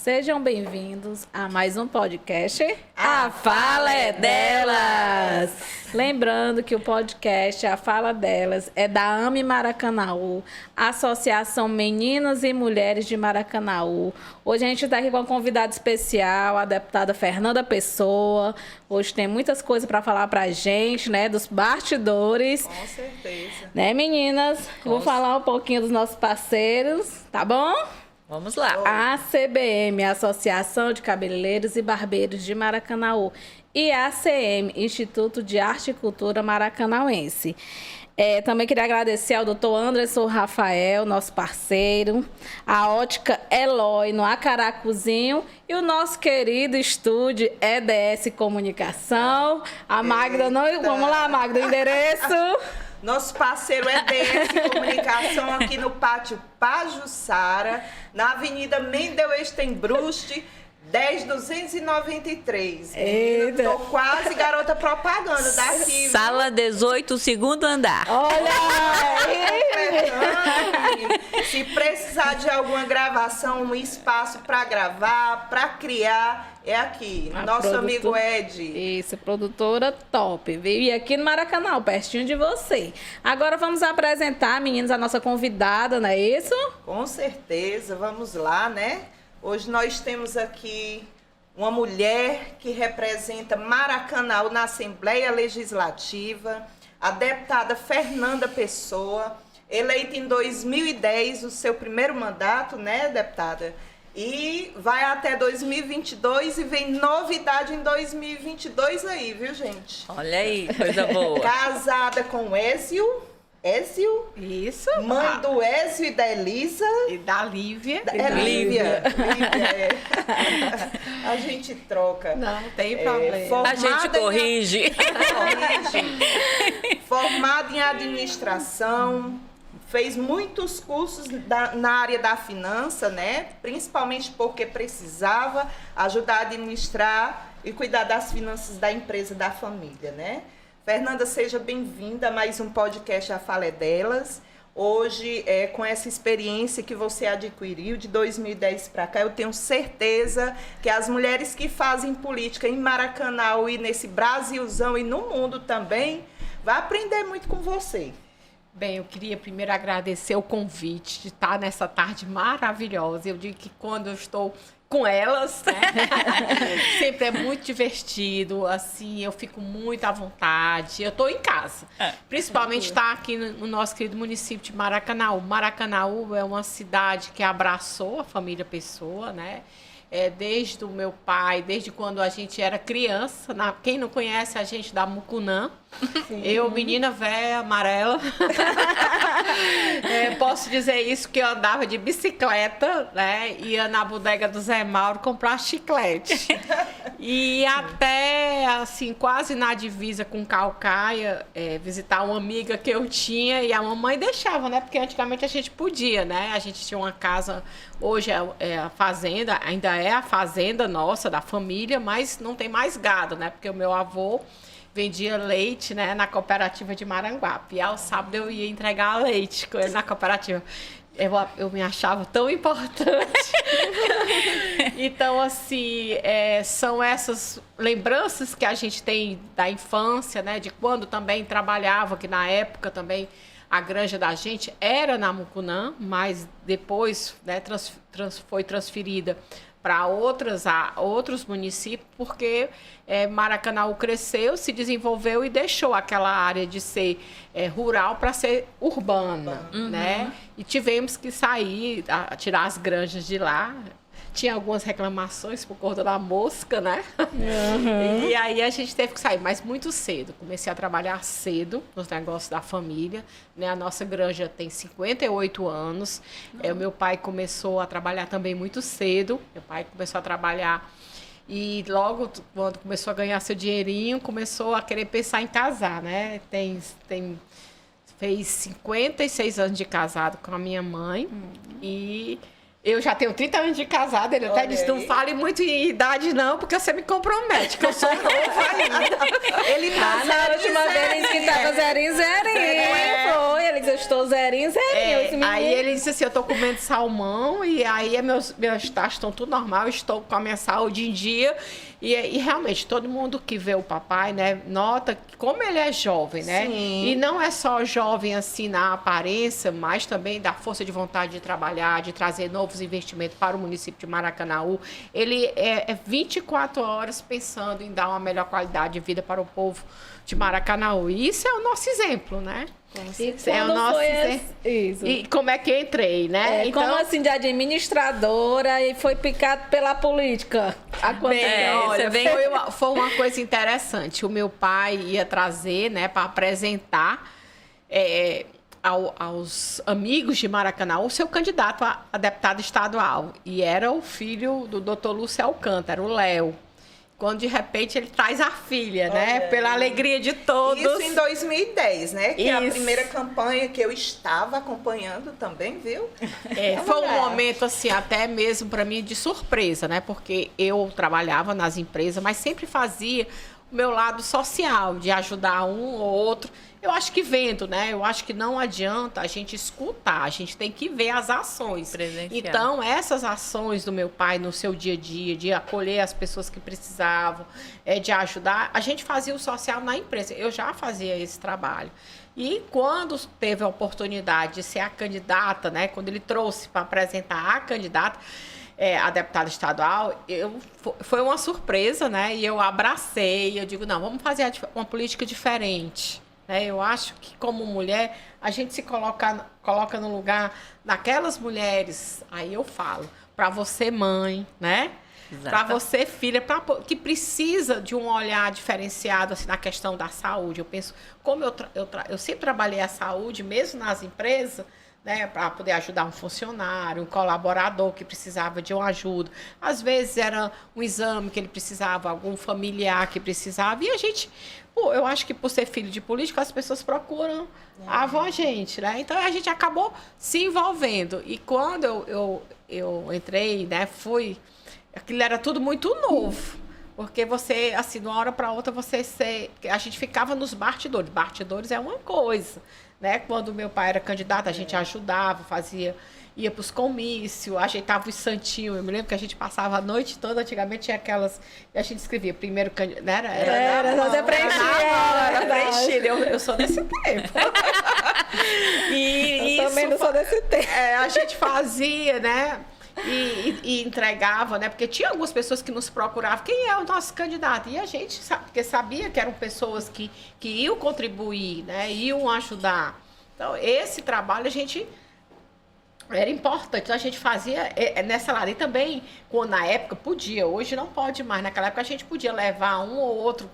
sejam bem-vindos a mais um podcast. A Fala é Delas! Lembrando que o podcast A Fala Delas é da AME Maracanaú, Associação Meninas e Mulheres de Maracanaú. Hoje a gente está aqui com uma convidada especial, a deputada Fernanda Pessoa. Hoje tem muitas coisas para falar para a gente, né, dos bastidores. Com certeza. Né, meninas? Vou falar um pouquinho dos nossos parceiros, tá bom? Vamos lá. A ACBM, Associação de Cabeleireiros e Barbeiros de Maracanaú, e a ACM, Instituto de Arte e Cultura Maracanauense. Também queria agradecer ao Dr. Anderson Rafael, nosso parceiro, a Ótica Eloy, no Acaracuzinho, e o nosso querido estúdio EDS Comunicação. A Magda, vamos lá, Magda, o endereço... Nosso parceiro EDS Comunicação aqui no Pátio Pajuçara, na Avenida Mendel Estenbrust, 10.293. Eita. Tô quase garota propaganda daqui. Sala 18, segundo andar. Olha aí! Se precisar de alguma gravação, um espaço para gravar, para criar, é aqui. Nosso amigo Ed. Isso, produtora top, viu? E aqui no Maracanã, pertinho de você. Agora vamos apresentar, meninos, a nossa convidada, não é isso? Com certeza, vamos lá, né? Hoje nós temos aqui uma mulher que representa Maracanaú na Assembleia Legislativa, a deputada Fernanda Pessoa, eleita em 2010, o seu primeiro mandato, né, deputada? E vai até 2022 e vem novidade em 2022 aí, viu, gente? Olha aí, coisa boa. Casada com Ézio. Isso. Mãe do Ézio e da Elisa. E da Lívia. Lívia. A gente troca. Não tem problema. A gente corrige. Formada em administração, fez muitos cursos na área da finança, né? Principalmente porque precisava ajudar a administrar e cuidar das finanças da empresa, da família, né? Fernanda, seja bem-vinda a mais um podcast A Fala é Delas. Hoje, com essa experiência que você adquiriu de 2010 para cá, eu tenho certeza que as mulheres que fazem política em Maracanaú e nesse Brasilzão e no mundo também, vai aprender muito com você. Bem, eu queria primeiro agradecer o convite de estar nessa tarde maravilhosa. Eu digo que quando eu estou com elas, né? Sempre é muito divertido, assim, eu fico muito à vontade. Eu estou em casa. Principalmente estar aqui no nosso querido município de Maracanaú. Maracanaú é uma cidade que abraçou a família Pessoa, né? Desde o meu pai, desde quando a gente era criança. Quem não conhece a gente da Mucunã, eu, menina velha, amarela, posso dizer isso, que eu andava de bicicleta, né? Ia na bodega do Zé Mauro comprar chiclete. E até, assim, quase na divisa com Caucaia, visitar uma amiga que eu tinha, e a mamãe deixava, né? Porque antigamente a gente podia, né? A gente tinha uma casa, hoje é a fazenda, ainda é a fazenda nossa, da família, mas não tem mais gado, né? Porque o meu avô vendia leite, né, na cooperativa de Maranguape. E ao sábado eu ia entregar leite com ele na cooperativa. Eu me achava tão importante. Então, assim, são essas lembranças que a gente tem da infância, né, de quando também trabalhava, que na época também a granja da gente era na Mucunã, mas depois, né, foi transferida para outros municípios, porque Maracanaú cresceu, se desenvolveu e deixou aquela área de ser rural para ser urbana, né? E tivemos que sair, tirar as granjas de lá. Tinha algumas reclamações por conta da mosca, né? E aí a gente teve que sair, mas muito cedo. Comecei a trabalhar cedo nos negócios da família, né? A nossa granja tem 58 anos. O meu pai começou a trabalhar também muito cedo. Meu pai começou a trabalhar e logo quando começou a ganhar seu dinheirinho, começou a querer pensar em casar, né? Fez 56 anos de casado com a minha mãe e... Eu já tenho 30 anos de casada, ele até disse, não fale muito em idade não, porque você me compromete, que eu sou nova ainda. Ele tá na última vez que tava zerinho. Foi, ele disse, eu estou zerinho. Esse menino. Aí ele disse assim, eu tô comendo salmão e aí meus taxas estão tudo normal, eu estou com a minha saúde em dia. E realmente, todo mundo que vê o papai, né, nota como ele é jovem, né? Sim. E não é só jovem assim na aparência, mas também da força de vontade de trabalhar, de trazer novos investimentos para o município de Maracanaú. Ele é 24 horas pensando em dar uma melhor qualidade de vida para o povo de Maracanaú. E isso é o nosso exemplo, né? E É o quando nosso foi exemplo. isso? E como é que eu entrei, né? Como assim, de administradora e foi picado pela política? Olha, você vem- foi uma coisa interessante. O meu pai ia trazer, né, para apresentar aos amigos de Maracanã o seu candidato a deputado estadual. E era o filho do doutor Lúcio Alcântara, o Léo. Quando de repente ele traz a filha, né? Pela alegria de todos. Isso em 2010, né? Que é a Isso. primeira campanha que eu estava acompanhando também, viu? Foi um momento, assim, até mesmo para mim de surpresa, né? Porque eu trabalhava nas empresas, mas sempre fazia o meu lado social, de ajudar um ou outro. Eu acho que vendo, né? Eu acho que não adianta a gente escutar, a gente tem que ver as ações. Presenciar. Então, essas ações do meu pai no seu dia a dia, de acolher as pessoas que precisavam, de ajudar, a gente fazia o social na empresa. Eu já fazia esse trabalho. E quando teve a oportunidade de ser a candidata, né? Quando ele trouxe para apresentar a candidata, a deputada estadual, foi uma surpresa, né? E eu abracei, eu digo, não, vamos fazer uma política diferente. Eu acho que, como mulher, a gente se coloca no lugar daquelas mulheres, aí eu falo, para você mãe, né? Para você filha, que precisa de um olhar diferenciado assim, na questão da saúde. Eu penso, como eu sempre trabalhei a saúde, mesmo nas empresas, né, para poder ajudar um funcionário, um colaborador que precisava de uma ajuda. Às vezes era um exame que ele precisava, algum familiar que precisava. E a gente, eu acho que por ser filho de político, as pessoas procuram a gente, né? Então a gente acabou se envolvendo. E quando eu entrei, né, aquilo era tudo muito novo. Porque você, assim, de uma hora para outra, a gente ficava nos bastidores. Bastidores é uma coisa, né? Quando meu pai era candidato, a gente ajudava, ia para os comícios, ajeitava os santinhos. Eu me lembro que a gente passava a noite toda, antigamente tinha aquelas, e a gente escrevia primeiro candidato, né? Você preenchia. Preenchida, eu sou desse tempo. Eu também não sou desse tempo. A gente fazia, né? E entregava, né? Porque tinha algumas pessoas que nos procuravam. Quem é o nosso candidato? E a gente, porque sabia que eram pessoas que iam contribuir, né? Iam ajudar. Então, esse trabalho era importante. Então, a gente fazia nessa área. E também, na época, podia. Hoje não pode mais. Naquela época, a gente podia levar um ou outro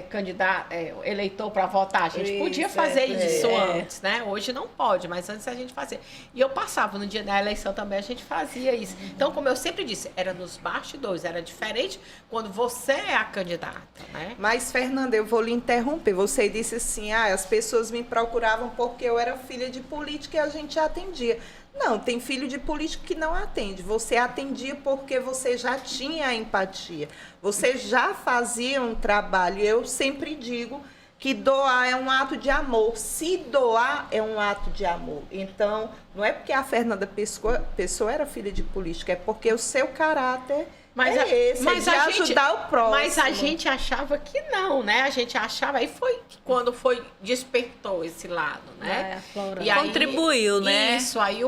candidato, eleitor para votar. A gente podia fazer isso antes, né? Hoje não pode, mas antes a gente fazia. E eu passava no dia da eleição também, a gente fazia isso. Então, como eu sempre disse, era nos bastidores, era diferente quando você é a candidata, né? Mas, Fernanda, eu vou lhe interromper. Você disse assim, as pessoas me procuravam porque eu era filha de político e a gente atendia. Não, tem filho de político que não atende. Você atendia porque você já tinha empatia. Você já fazia um trabalho. Eu sempre digo que doar é um ato de amor. Se doar é um ato de amor. Então, não é porque a Fernanda Pessoa era filha de político, é porque o seu caráter de ajudar o próximo. Mas a gente achava que não, né? A gente achava, aí foi quando despertou esse lado, né? E aí, contribuiu, né? Isso, aí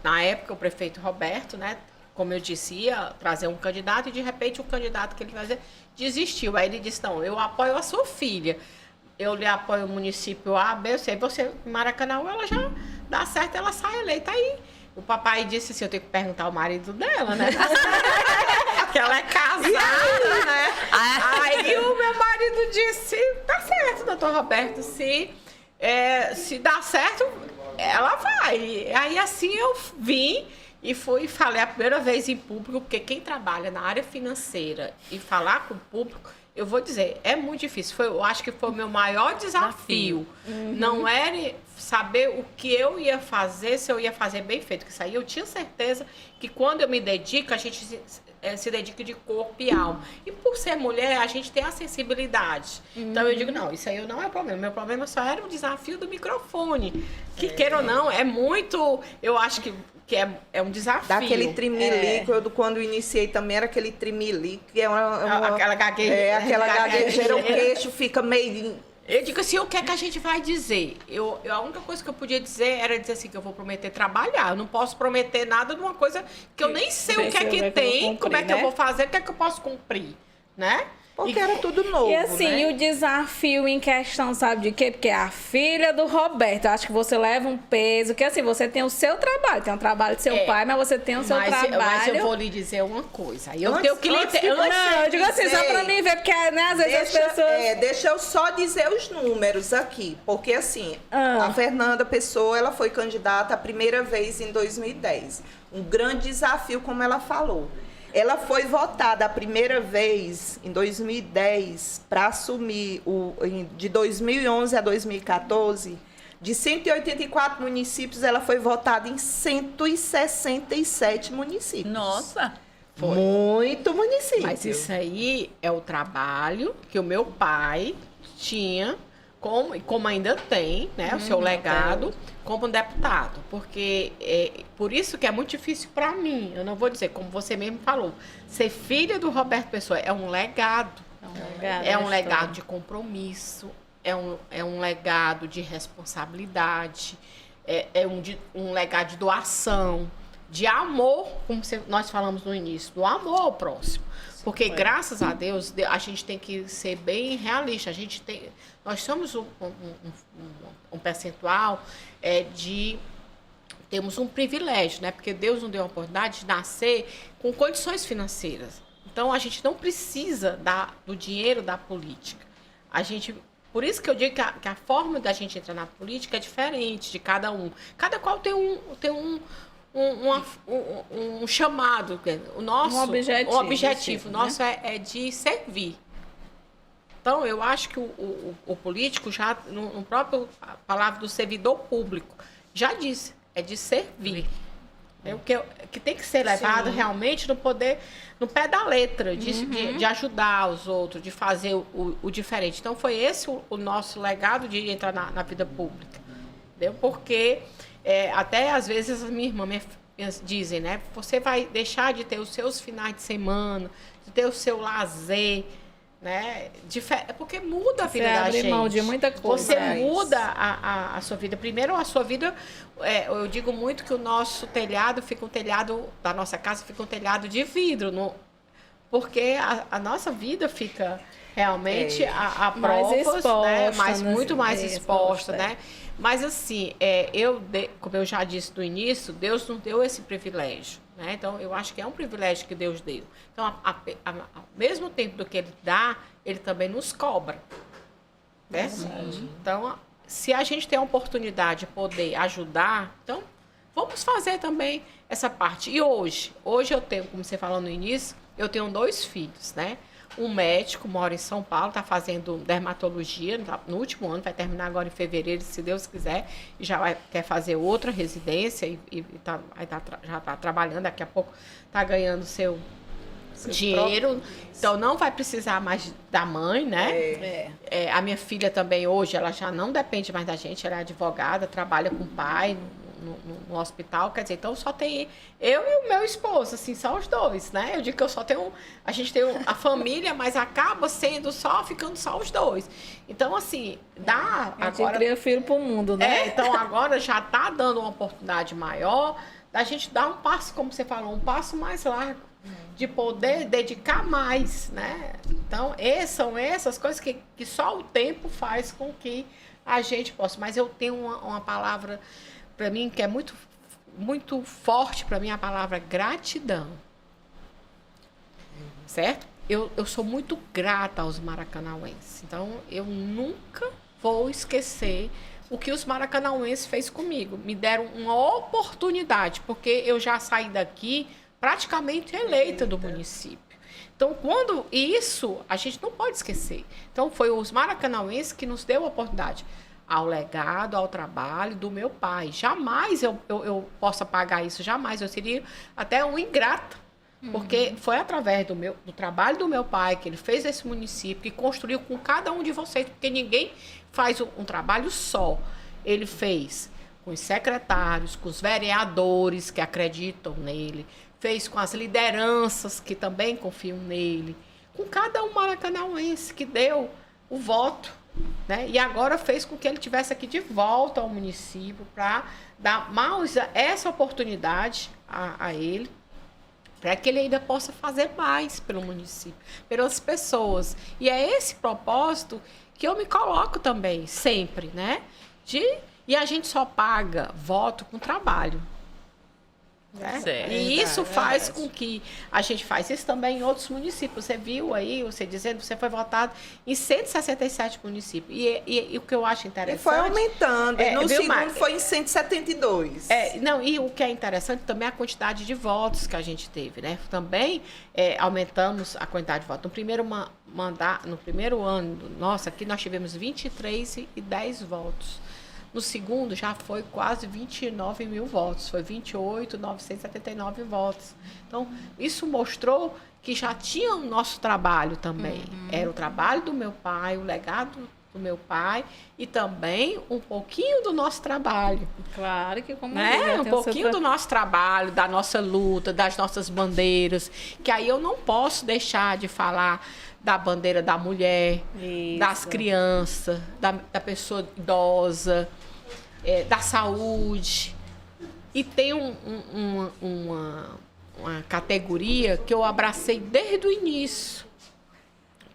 na época o prefeito Roberto, né? Como eu disse, ia trazer um candidato e de repente o candidato que ele fazia desistiu. Aí ele disse, não, eu apoio a sua filha. Eu lhe apoio o município A, B, C. Você, Maracanã, ela já dá certo, ela sai eleita aí. O papai disse assim, eu tenho que perguntar ao marido dela, né? Que ela é casada, né? Aí o meu marido disse, tá certo, doutor Roberto, se dá certo, ela vai. Aí assim eu vim e falei a primeira vez em público, porque quem trabalha na área financeira e falar com o público, eu vou dizer, é muito difícil. Eu acho que foi o meu maior desafio. Não era saber o que eu ia fazer, se eu ia fazer bem feito. Que isso aí eu tinha certeza que quando eu me dedico, a gente se dedique de corpo e alma. E por ser mulher, a gente tem a sensibilidade. Então eu digo, não, isso aí não é problema. Meu problema só era o desafio do microfone. Que queira ou não, é muito... Eu acho que é um desafio. Daquele trimilico, eu quando iniciei também era aquele trimilico, que é aquela gagueira. aquela gaguejeira, o queixo fica meio... Eu digo assim, o que é que a gente vai dizer? A única coisa que eu podia dizer era dizer assim, que eu vou prometer trabalhar. Eu não posso prometer nada de uma coisa que eu nem sei o que é que tem, como é que eu vou fazer, o que é que eu posso cumprir, né? Porque era tudo novo, E assim, né? e o desafio em questão, sabe de quê? Porque é a filha do Roberto. Eu acho que você leva um peso, que assim, você tem o seu trabalho, tem o trabalho do seu pai, mas você tem o seu trabalho. Mas eu vou lhe dizer uma coisa. Eu Antes- tenho que lhe antes que eu não, você Eu digo assim, só pra mim ver, porque né, às vezes as pessoas... Deixa eu só dizer os números aqui, porque assim, Ah. a Fernanda Pessoa, ela foi candidata a primeira vez em 2010. Um grande desafio, como ela falou. Ela foi votada a primeira vez em 2010 para assumir de 2011 a 2014. De 184 municípios, ela foi votada em 167 municípios. Nossa. Foi. Muito município. Mas isso aí é o trabalho que o meu pai tinha, como ainda tem, né, o seu legado, como deputado. Porque por isso que é muito difícil para mim. Eu não vou dizer, como você mesmo falou, ser filha do Roberto Pessoa é um legado. É um legado de compromisso, é um legado de responsabilidade, um legado de doação, de amor, como nós falamos no início, do amor ao próximo. Porque, graças a Deus, a gente tem que ser bem realista. Nós somos um percentual temos um privilégio, né? Porque Deus nos deu a oportunidade de nascer com condições financeiras. Então, a gente não precisa do dinheiro da política. Por isso que eu digo que a forma da gente entrar na política é diferente de cada um. Cada qual tem um chamado, o nosso Um objetivo, o objetivo sim, nosso é de servir. Então eu acho que o político já no próprio a palavra do servidor público já disse, é de servir. É o que tem que ser levado realmente no pé da letra, de ajudar os outros, de fazer o diferente. Então foi esse o nosso legado de entrar na vida pública. Entendeu? Porque até às vezes as minhas irmãs dizem, né? Você vai deixar de ter os seus finais de semana, de ter o seu lazer, né? Porque muda a vida da gente. Você abre mão de muita coisa. Você muda a sua vida. Primeiro, a sua vida... eu digo muito que o nosso telhado fica um telhado... Da nossa casa fica um telhado de vidro. Porque a nossa vida fica realmente a provas, exposta, né? Muito mais exposta, né? Mas assim, como eu já disse no início, Deus nos deu esse privilégio, né? Então, eu acho que é um privilégio que Deus deu. Então, ao mesmo tempo do que Ele dá, Ele também nos cobra, né? Então, se a gente tem a oportunidade de poder ajudar, então, vamos fazer também essa parte. E hoje eu tenho, como você falou no início, eu tenho 2 filhos, né? Um médico, mora em São Paulo, está fazendo dermatologia no último ano, vai terminar agora em fevereiro, se Deus quiser, e já quer fazer outra residência e já está trabalhando, daqui a pouco está ganhando seu dinheiro, então não vai precisar mais da mãe, né? A minha filha também hoje, ela já não depende mais da gente, ela é advogada, trabalha com o pai no hospital, quer dizer, então só tem eu e o meu esposo, assim, só os 2, né? Eu digo que eu só tenho, a gente tem a família, mas acaba ficando só os 2. Então, assim, A gente cria filho pro mundo, né? Então agora já tá dando uma oportunidade maior da gente dar um passo, como você falou, um passo mais largo, de poder dedicar mais, né? Então, são essas coisas que só o tempo faz com que a gente possa. Mas eu tenho uma palavra para mim que é muito, muito forte para mim, a palavra gratidão. Certo? Eu sou muito grata aos maracanauenses. Então, eu nunca vou esquecer o que os maracanauenses fez comigo. Me deram uma oportunidade, porque eu já saí daqui praticamente eleita do município. Então, isso a gente não pode esquecer. Então, foi os maracanauenses que nos deu a oportunidade ao legado, ao trabalho do meu pai. Jamais eu posso apagar isso, jamais. Eu seria até um ingrato Porque foi através do trabalho do meu pai que ele fez esse município, que construiu com cada um de vocês, porque ninguém faz um trabalho só. Ele fez com os secretários, com os vereadores que acreditam nele, fez com as lideranças que também confiam nele, com cada um maracanauense que deu o voto, né? E agora fez com que ele tivesse aqui de volta ao município para dar mais essa oportunidade a ele, para que ele ainda possa fazer mais pelo município, pelas pessoas. E é esse propósito que eu me coloco também, sempre, né? E a gente só paga voto com trabalho. Né? Certo. E isso faz com que a gente faz isso também em outros municípios. Você viu aí, você dizendo, você foi votado em 167 municípios. E o que eu acho interessante... E foi aumentando. E no segundo Mar... foi em 172. Não, e o que é interessante também é a quantidade de votos que a gente teve, né? Também aumentamos a quantidade de votos. No primeiro no primeiro ano, nossa, aqui nós tivemos 23 e 10 votos. No segundo já foi quase 29 mil votos, foi 28.979 votos. Então, isso mostrou que já tinha o nosso trabalho também. Era o trabalho do meu pai, o legado do meu pai e também um pouquinho do nosso trabalho. Claro que como Um pouquinho do nosso trabalho, da nossa luta, das nossas bandeiras, que aí eu não posso deixar de falar da bandeira da mulher, das crianças, da pessoa idosa, da saúde. E tem uma categoria que eu abracei desde o início,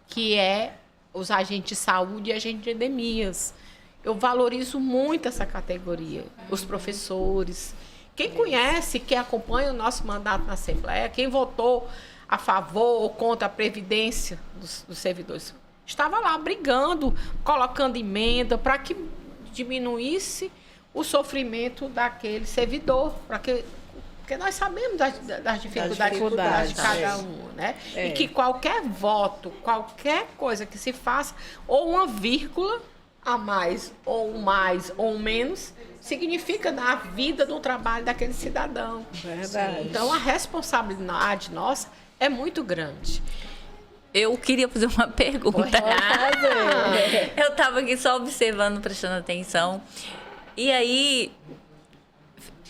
que é os agentes de saúde e agentes de endemias. Eu valorizo muito essa categoria. Os professores, quem conhece, quem acompanha o nosso mandato na Assembleia, quem votou a favor ou contra a previdência dos servidores, estava lá brigando, colocando emenda para que diminuísse o sofrimento daquele servidor, porque nós sabemos das dificuldades de cada um, né? E que qualquer voto, qualquer coisa que se faça, ou uma vírgula a mais, ou um menos, significa na vida do trabalho daquele cidadão. Verdade. Então, a responsabilidade nossa é muito grande. Eu queria fazer uma pergunta. Eu estava aqui só observando, prestando atenção. E aí,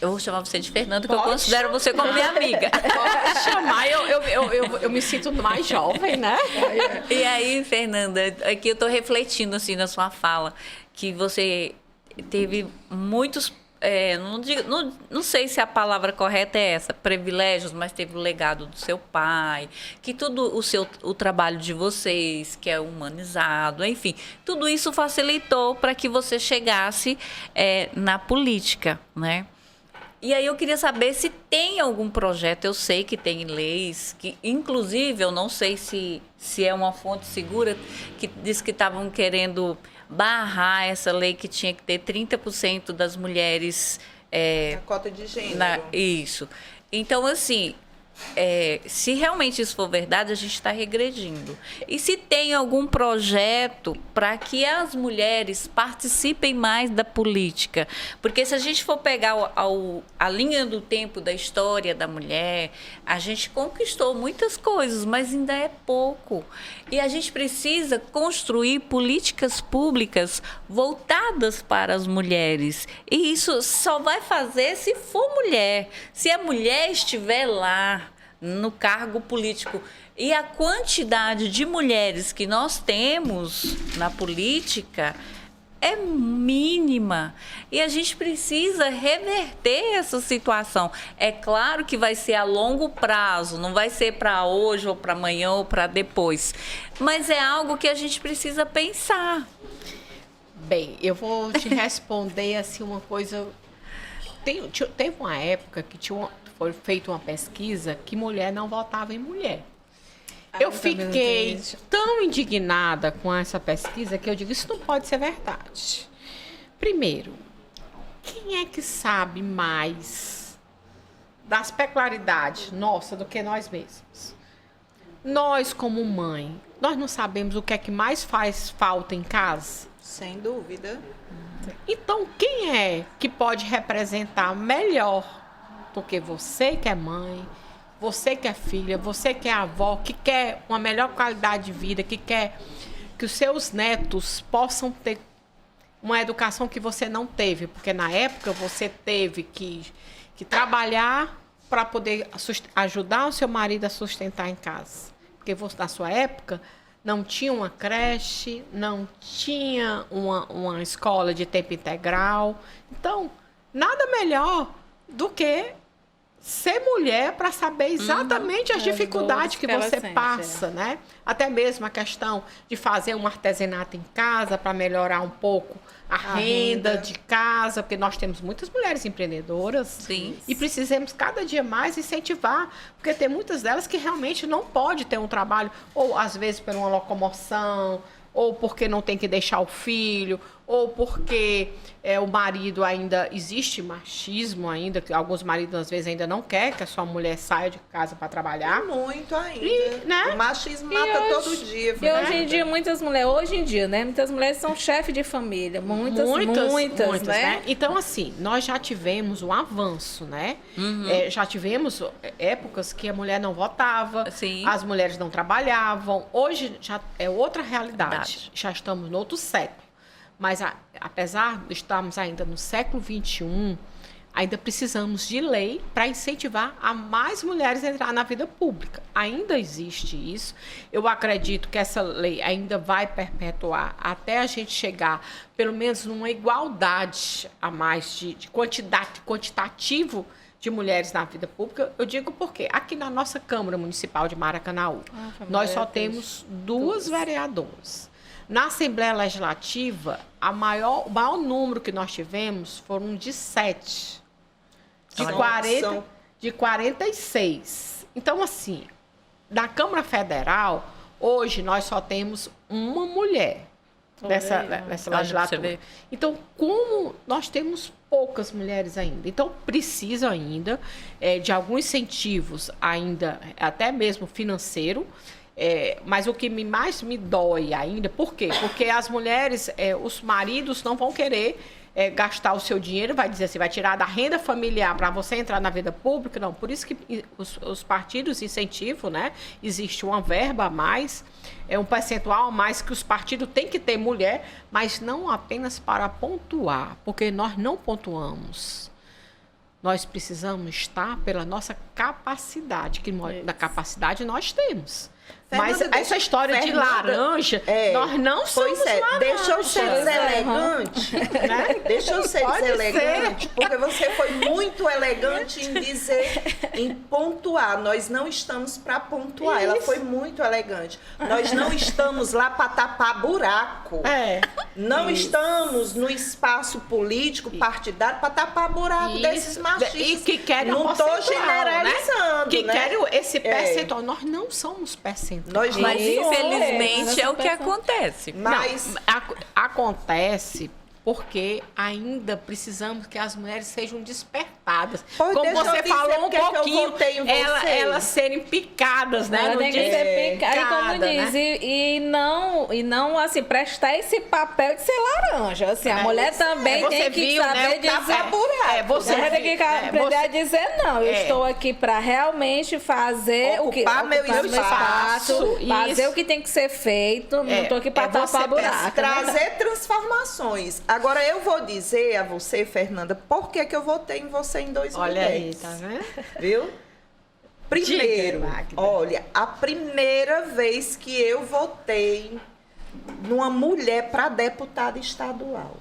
eu vou chamar você de Fernanda, que eu considero você como minha amiga. Pode chamar, eu me sinto mais jovem, né? E aí, Fernanda, aqui eu estou refletindo assim na sua fala, que você teve muitos... não sei se a palavra correta é essa, privilégios, mas teve o legado do seu pai, que tudo o trabalho de vocês, que é humanizado, enfim, tudo isso facilitou para que você chegasse na política, né? E aí eu queria saber se tem algum projeto, eu sei que tem leis, que inclusive eu não sei se é uma fonte segura, que diz que estavam querendo barrar essa lei que tinha que ter 30% das mulheres... a cota de gênero. Isso. Então, assim, se realmente isso for verdade, a gente está regredindo. E se tem algum projeto para que as mulheres participem mais da política? Porque se a gente for pegar a linha do tempo da história da mulher, a gente conquistou muitas coisas, mas ainda é pouco. E a gente precisa construir políticas públicas voltadas para as mulheres. E isso só vai fazer se for mulher. Se a mulher estiver lá, no cargo político. E a quantidade de mulheres que nós temos na política é mínima. E a gente precisa reverter essa situação. É claro que vai ser a longo prazo, não vai ser para hoje ou para amanhã ou para depois. Mas é algo que a gente precisa pensar. Bem, eu vou te responder assim uma coisa. Teve uma época que foi feita uma pesquisa que mulher não votava em mulher. Eu fiquei tão indignada com essa pesquisa que eu digo, isso não pode ser verdade. Primeiro, quem é que sabe mais das peculiaridades nossa do que nós mesmos? Nós, como mãe, nós não sabemos o que é que mais faz falta em casa? Sem dúvida. Então, quem é que pode representar melhor do que você que é mãe, você que é filha, você que é avó, que quer uma melhor qualidade de vida, que quer que os seus netos possam ter uma educação que você não teve, porque na época você teve que trabalhar para poder ajudar o seu marido a sustentar em casa. Porque você, na sua época, não tinha uma creche, não tinha uma escola de tempo integral. Então, nada melhor do que ser mulher para saber exatamente as dificuldades que você passa, né? Até mesmo a questão de fazer um artesanato em casa para melhorar um pouco a renda de casa, porque nós temos muitas mulheres empreendedoras. Sim. E precisamos cada dia mais incentivar, porque tem muitas delas que realmente não pode ter um trabalho, ou às vezes por uma locomoção, ou porque não tem que deixar o filho, ou porque o marido ainda... Existe machismo ainda, que alguns maridos às vezes ainda não querem que a sua mulher saia de casa para trabalhar. Muito ainda. Né? O machismo mata todo dia. E hoje em dia, muitas mulheres são chefes de família. Muitas, né? Então, assim, nós já tivemos um avanço, né? Já tivemos épocas que a mulher não votava, Sim. as mulheres não trabalhavam. Hoje já é outra realidade. Já estamos no outro século. Mas, apesar de estarmos ainda no século XXI, ainda precisamos de lei para incentivar a mais mulheres a entrar na vida pública. Ainda existe isso. Eu acredito que essa lei ainda vai perpetuar até a gente chegar, pelo menos, numa igualdade a mais de quantitativo de mulheres na vida pública. Eu digo porque aqui na nossa Câmara Municipal de Maracanaú, nós só temos 2 vereadoras. Na Assembleia Legislativa, o maior número que nós tivemos foram de 7. De 46. Então, assim, na Câmara Federal, hoje nós só temos uma mulher nessa legislatura. Então, como nós temos poucas mulheres ainda, então precisa ainda de alguns incentivos, ainda até mesmo financeiro. Mas o que mais me dói ainda, por quê? Porque as mulheres, os maridos não vão querer gastar o seu dinheiro, vai dizer assim, vai tirar da renda familiar para você entrar na vida pública, não. Por isso que os partidos incentivam, né? Existe uma verba a mais, um percentual a mais que os partidos têm que ter mulher, mas não apenas para pontuar, porque nós não pontuamos. Nós precisamos estar pela nossa capacidade, que da capacidade nós temos. Mas essa história de laranja, nós não somos laranja. Deixa eu ser deselegante, né? Deixa eu ser deselegante, porque você foi muito elegante em pontuar. Nós não estamos para pontuar. Ela foi muito elegante. Nós não estamos lá para tapar buraco. Não estamos no espaço político partidário para tapar buraco desses machistas. E que querem não estou generalizando, que querem esse percentual. Nós não somos percentual. Mas infelizmente é o que acontece. Mas acontece porque ainda precisamos que as mulheres sejam despertadas. Como você falou um pouquinho, elas serem picadas, né? Ela tem que ser picada, e como diz, né? e não assim, prestar esse papel de ser laranja. Assim, a mulher também tem que saber dizer. Você tem que aprender a dizer não. Eu estou aqui para realmente fazer ocupar meu espaço, fazer o que tem que ser feito. Não estou aqui para tapar buraco. Trazer transformações. Agora, eu vou dizer a você, Fernanda, por que eu votei em você em 2010. Olha aí, tá vendo? Viu? Primeiro, olha, a primeira vez que eu votei numa mulher para deputada estadual.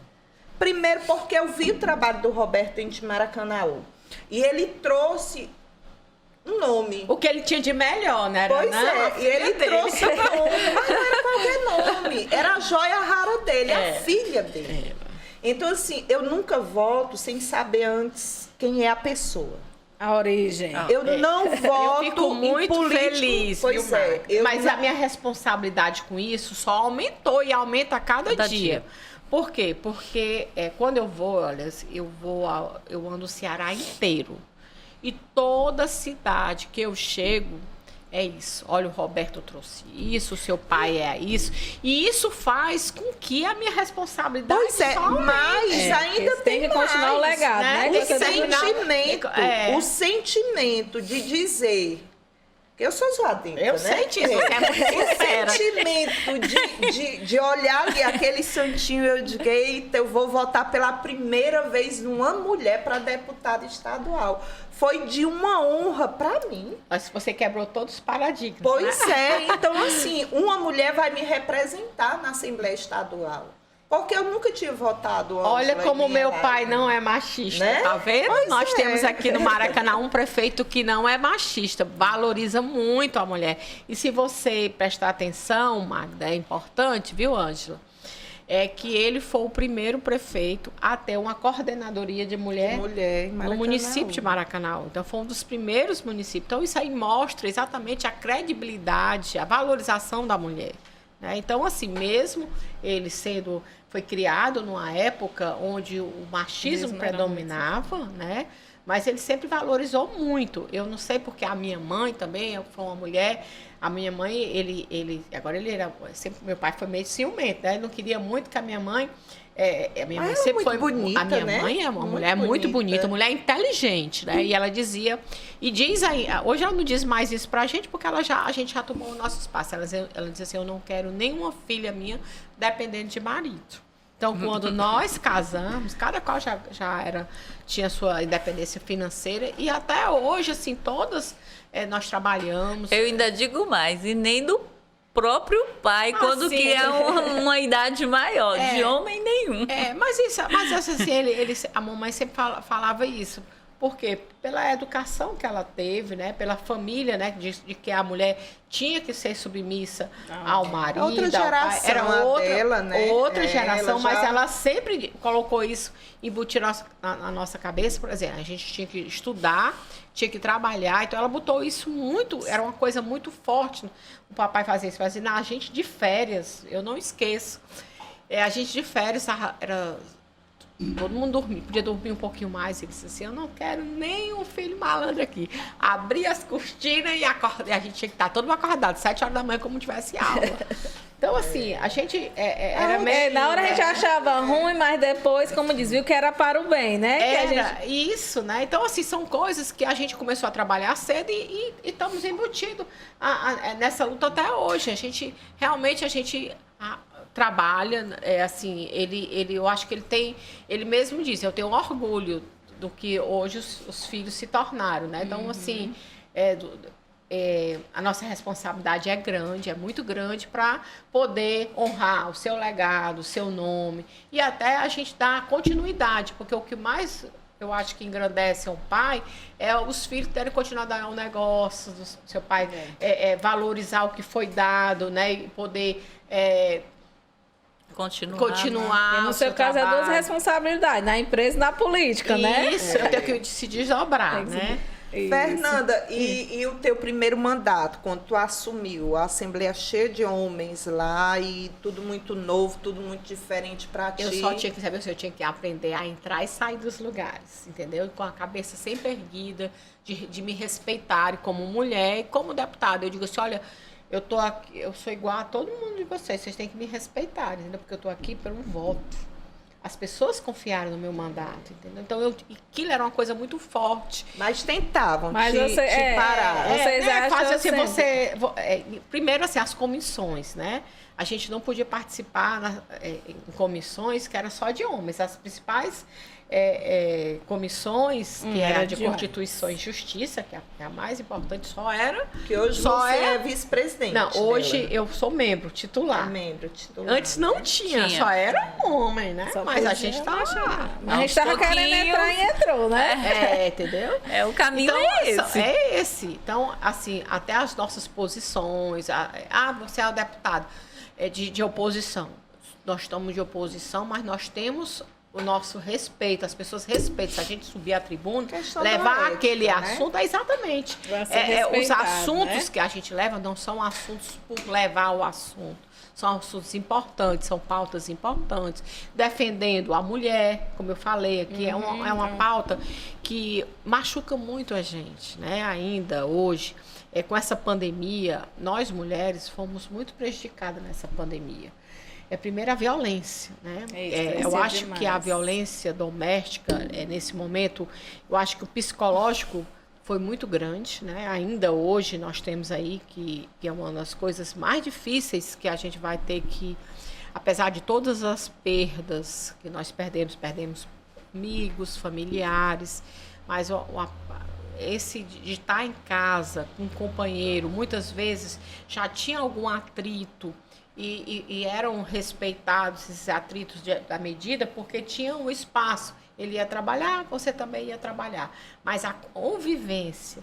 Primeiro porque eu vi o trabalho do Roberto em Maracanaú. E ele trouxe um nome. O que ele tinha de melhor, né? E ele trouxe um nome, mas não era qualquer nome. Era a joia rara dele, a filha dele. Então, assim, eu nunca voto sem saber antes quem é a pessoa. A origem. Eu não voto. Eu fico muito feliz. Pois mas a minha responsabilidade com isso só aumentou e aumenta a cada dia. Por quê? Porque quando eu vou, olha, eu ando o Ceará inteiro. E toda cidade que eu chego, é isso. Olha, o Roberto trouxe isso, o seu pai é isso. E isso faz com que a minha responsabilidade... mas ainda tem que continuar o legado, né? O sentimento de dizer Eu sou zoadenta, Eu né? sei disso, você é muito sincera. O sentimento de olhar ali aquele santinho, eu digo, eita, eu vou votar pela primeira vez numa mulher para deputada estadual. Foi de uma honra para mim. Mas você quebrou todos os paradigmas. Pois né? então assim, uma mulher vai me representar na Assembleia Estadual. Porque eu nunca tinha votado. Olha Ângela como meu Guimarães. pai não é machista, Né? tá vendo? Pois Nós é. temos aqui no Maracanã um prefeito que não é machista, valoriza muito a mulher. E se você prestar atenção, Magda, é importante, viu, Ângela? É que ele foi o primeiro prefeito a ter uma coordenadoria de mulher, Mulher em no Maracanã. município de Maracanã. Então, foi um dos primeiros municípios. Então, isso aí mostra exatamente a credibilidade, a valorização da mulher. Né? Então, assim, mesmo ele sendo... Foi criado numa época onde o machismo predominava, né? Mas ele sempre valorizou muito. Eu não sei porque a minha mãe também foi uma mulher. A minha mãe, agora ele era sempre, meu pai foi meio ciumento, né? Ele não queria muito que a minha mãe, a minha mãe sempre foi bonita, a minha né? mãe é uma Muito mulher muito bonita, bonita. mulher inteligente, né? E ela dizia e diz aí, hoje ela não diz mais isso pra gente porque a gente já tomou o nosso espaço. Ela diz assim, eu não quero nenhuma filha minha dependendo de marido. Então, quando nós casamos, cada qual tinha sua independência financeira e até hoje, assim, todas nós trabalhamos. Eu ainda digo mais, e nem do próprio pai, quando sim. que é uma idade maior, de homem nenhum. Mas assim, a mamãe sempre falava isso. Por quê? Pela educação que ela teve, né? Pela família, né? De que a mulher tinha que ser submissa ao marido, outra ao pai. geração Era outra, dela, né? outra geração, ela já- mas ela sempre colocou isso, embutiu na nossa cabeça. Por exemplo, a gente tinha que estudar, tinha que trabalhar. Então, ela botou isso muito... Era uma coisa muito forte. O papai fazia isso. Fazia, a gente de férias, eu não esqueço. A gente de férias era... Todo mundo podia dormir um pouquinho mais. Ele disse assim, eu não quero nem um filho malandro aqui. Abri as cortinas e a gente tinha que estar todo mundo acordado, 7 horas da manhã, como tivesse aula. Então, assim, a gente era meio... Na hora a gente achava ruim, mas depois, como diz, viu que era para o bem, né? Que a Era isso, né? Então, assim, são coisas que a gente começou a trabalhar cedo e estamos embutidos nessa luta até hoje. A gente trabalha, assim, eu acho que ele mesmo disse, eu tenho orgulho do que hoje os filhos se tornaram, né? Então, assim, a nossa responsabilidade é grande, é muito grande para poder honrar o seu legado, o seu nome e até a gente dar continuidade, porque o que mais eu acho que engrandece um pai é os filhos terem continuado a dar um negócio, do seu pai valorizar o que foi dado, né? E poder continuar. E no seu caso é duas responsabilidades, na empresa e na política, né? Isso, eu tenho que se desdobrar, né? Isso. Fernanda, e o teu primeiro mandato, quando tu assumiu a Assembleia cheia de homens lá e tudo muito novo, tudo muito diferente para ti? Eu só tinha que saber se eu tinha que aprender a entrar e sair dos lugares, entendeu? Com a cabeça sempre erguida, de me respeitarem como mulher e como deputada. Eu digo assim, olha, eu tô aqui, eu sou igual a todo mundo de vocês têm que me respeitar, entendeu? Porque eu tô aqui pelo voto. As pessoas confiaram no meu mandato, entendeu? Então, aquilo era uma coisa muito forte. Mas tentavam Mas te parar. Vocês acham fácil assim, sempre. primeiro, assim, as comissões, né? A gente não podia participar em comissões que eram só de homens. As principais comissões, que era de Constituição e Justiça, que é a mais importante, só era... Que hoje você é vice-presidente. Não, hoje dela. eu sou membro titular. Membro titular. Antes não tinha, só era homem, né? Só Mas a podia gente tá baixar. lá. Mas a gente tava querendo entrar e entrou, né? Entendeu? O caminho Então, é esse. esse. Então, assim, até as nossas posições. Você é o deputado de oposição. Nós estamos de oposição, mas nós temos o nosso respeito. As pessoas respeitam. Se a gente subir à tribuna, Questão levar da ética, aquele né? assunto, exatamente. Vai ser Os respeitado, assuntos né? que a gente leva não são assuntos por levar o assunto. São assuntos importantes, são pautas importantes. Defendendo a mulher, como eu falei aqui, é uma pauta que machuca muito a gente, né? Ainda hoje, com essa pandemia, nós mulheres fomos muito prejudicadas nessa pandemia. Primeiro, a violência, né? Eu acho demais. que a violência doméstica, nesse momento, eu acho que o psicológico foi muito grande, né? Ainda hoje nós temos aí que é uma das coisas mais difíceis que a gente vai ter que, apesar de todas as perdas que nós perdemos amigos, familiares, mas esse de estar em casa com um companheiro, muitas vezes já tinha algum atrito e eram respeitados esses atritos da medida porque tinham o espaço. Ele ia trabalhar, você também ia trabalhar. Mas a convivência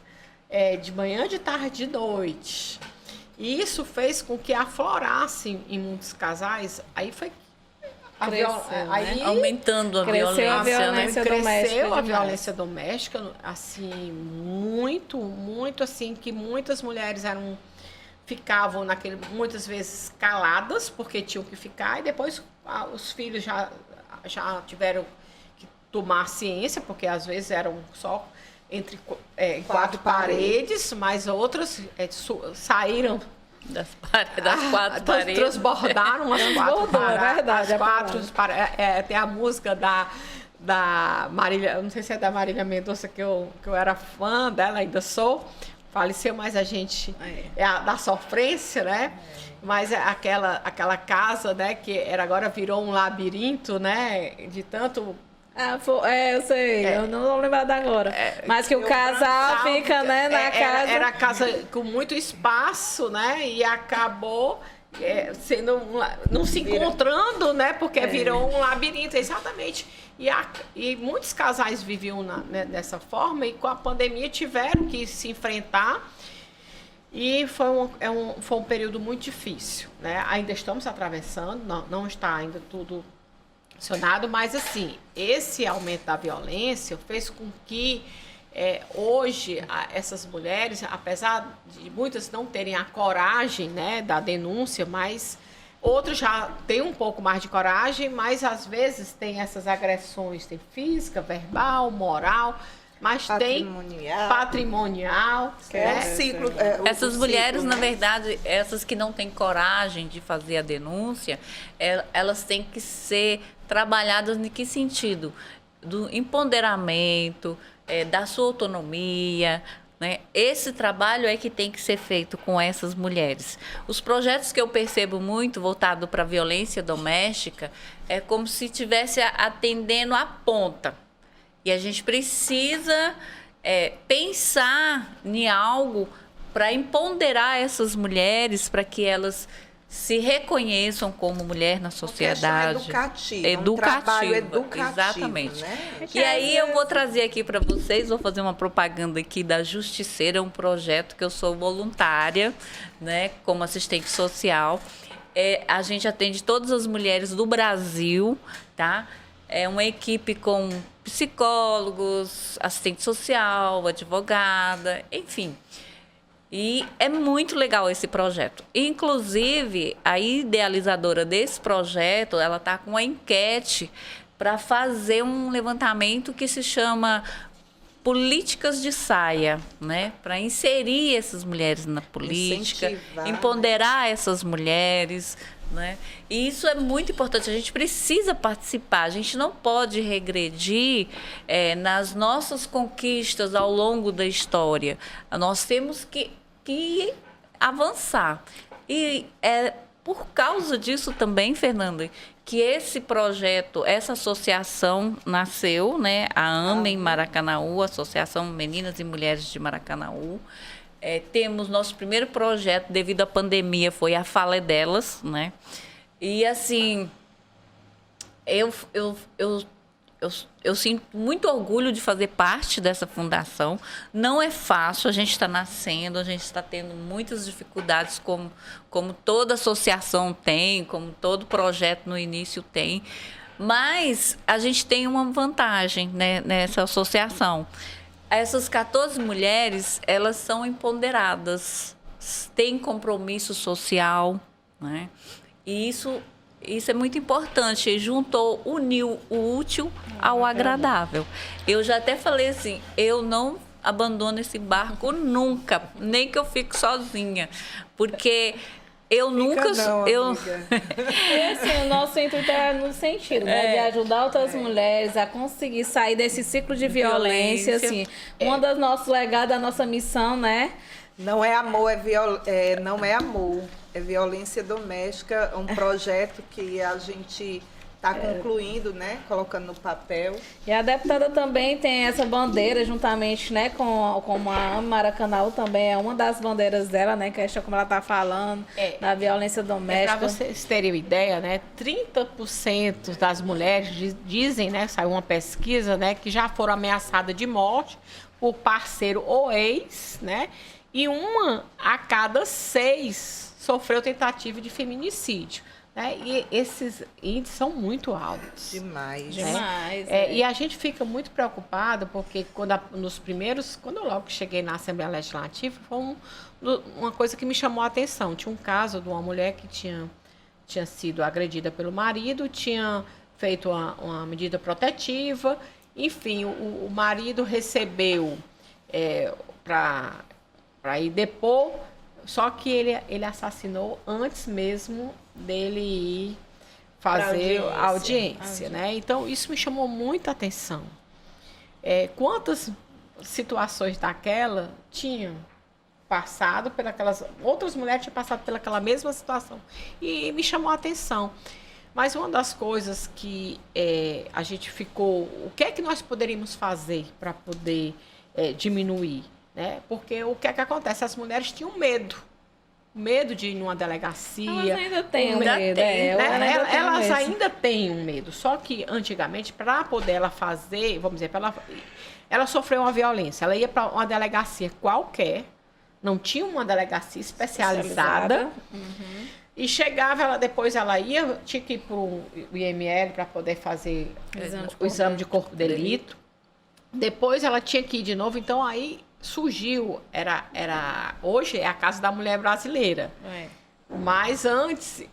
de manhã, de tarde, de noite, e isso fez com que aflorasse em muitos casais. Aí foi Cresceu, aumentando a violência, violência doméstica. Cresceu a demais. violência doméstica, assim, muito assim, que muitas mulheres ficavam muitas vezes caladas, porque tinham que ficar, e depois os filhos já tiveram que tomar ciência, porque às vezes eram só entre quatro paredes, mas outras saíram das quatro paredes. Transbordaram as quatro paredes. É verdade, tem a música da Marília, eu não sei se é da Marília Mendonça, que eu era fã dela, ainda sou. Faleceu, mas a gente é a da sofrência, né? Mas aquela casa, né, que agora virou um labirinto, né? De tanto. Eu sei, eu não vou lembrar agora. Mas que o casal fica, né, na casa. Era casa com muito espaço, né? E acabou sendo não se encontrando, né? Porque virou um labirinto, exatamente. E muitos casais viviam dessa forma e com a pandemia tiveram que se enfrentar. E foi um período muito difícil, né? Ainda estamos atravessando, não está ainda tudo funcionado, mas assim, esse aumento da violência fez com que hoje essas mulheres, apesar de muitas não terem a coragem, né, da denúncia, mas outros já têm um pouco mais de coragem, mas às vezes tem essas agressões, tem física, verbal, moral, mas patrimonial. É um ciclo. Essas mulheres, na verdade, essas que não têm coragem de fazer a denúncia, elas têm que ser trabalhadas em que sentido? Do empoderamento, da sua autonomia, né? Esse trabalho é que tem que ser feito com essas mulheres. Os projetos que eu percebo muito voltado para a violência doméstica é como se estivesse atendendo a ponta. E a gente precisa pensar em algo para empoderar essas mulheres, para que elas se reconheçam como mulher na sociedade. Um trabalho educativo, exatamente. Né? E aí eu vou trazer aqui para vocês, vou fazer uma propaganda aqui da Justiceira, é um projeto que eu sou voluntária, né, como assistente social. A gente atende todas as mulheres do Brasil, tá? É uma equipe com psicólogos, assistente social, advogada, enfim. E é muito legal esse projeto. Inclusive, a idealizadora desse projeto, ela está com uma enquete para fazer um levantamento que se chama Políticas de Saia, né? Para inserir essas mulheres na política, empoderar essas mulheres, né? E isso é muito importante, a gente precisa participar, a gente não pode regredir nas nossas conquistas ao longo da história. Nós temos que avançar. E é por causa disso também, Fernanda, que esse projeto, essa associação nasceu, né? A AMEM Maracanaú, Associação Meninas e Mulheres de Maracanaú. Temos nosso primeiro projeto, devido à pandemia, foi a Fala Delas, né? E, assim, eu sinto muito orgulho de fazer parte dessa fundação. Não é fácil, a gente está nascendo, a gente está tendo muitas dificuldades, como toda associação tem, como todo projeto no início tem. Mas a gente tem uma vantagem, né, nessa associação. Essas 14 mulheres, elas são empoderadas, têm compromisso social, né? E isso é muito importante, uniu o útil ao agradável. Eu já até falei assim, eu não abandono esse barco nunca, nem que eu fique sozinha, porque Eu nunca... Não, eu... amiga. E assim, o nosso intuito é no sentido, né? De ajudar outras mulheres a conseguir sair desse ciclo de violência, assim. Uma das nossos legados, a nossa missão, né? Não é amor, não é amor. É violência doméstica, um projeto que a gente está concluindo, né? Colocando no papel. E a deputada também tem essa bandeira, juntamente, né, com a AME Maracanã, também é uma das bandeiras dela, né? Que é como ela está falando, da violência doméstica. Para vocês terem uma ideia, né? 30% das mulheres dizem, né? Saiu uma pesquisa, né? Que já foram ameaçadas de morte por parceiro ou ex, né? E 1 a cada 6 sofreu tentativa de feminicídio. Né? E esses índices são muito altos. Demais. Demais. E a gente fica muito preocupado porque quando eu logo cheguei na Assembleia Legislativa, foi uma coisa que me chamou a atenção. Tinha um caso de uma mulher que tinha sido agredida pelo marido, tinha feito uma medida protetiva, enfim, o marido recebeu para ir depor, só que ele assassinou antes mesmo dele ir fazer a audiência, né? Então, isso me chamou muita atenção. Quantas situações daquela tinham passado outras mulheres tinham passado pelaquela mesma situação. E me chamou a atenção. Mas uma das coisas que a gente ficou... O que é que nós poderíamos fazer para poder diminuir? Né? Porque o que é que acontece? As mulheres tinham medo de ir numa delegacia. Elas ainda têm medo. medo. Elas ainda têm um medo. Só que, antigamente, para poder ela fazer, vamos dizer, ela sofreu uma violência. Ela ia para uma delegacia qualquer, não tinha uma delegacia especializada. Uhum. E chegava, depois ela tinha que ir para o IML para poder fazer o exame de corpo de delito. Depois ela tinha que ir de novo. Então, aí surgiu, hoje é a Casa da Mulher Brasileira. Mas antes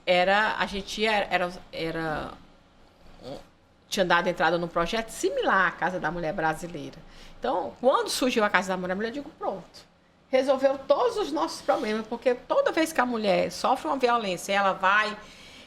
tinha dado entrada num projeto similar à Casa da Mulher Brasileira. Então, quando surgiu a Casa da Mulher, eu digo, pronto. Resolveu todos os nossos problemas, porque toda vez que a mulher sofre uma violência, ela vai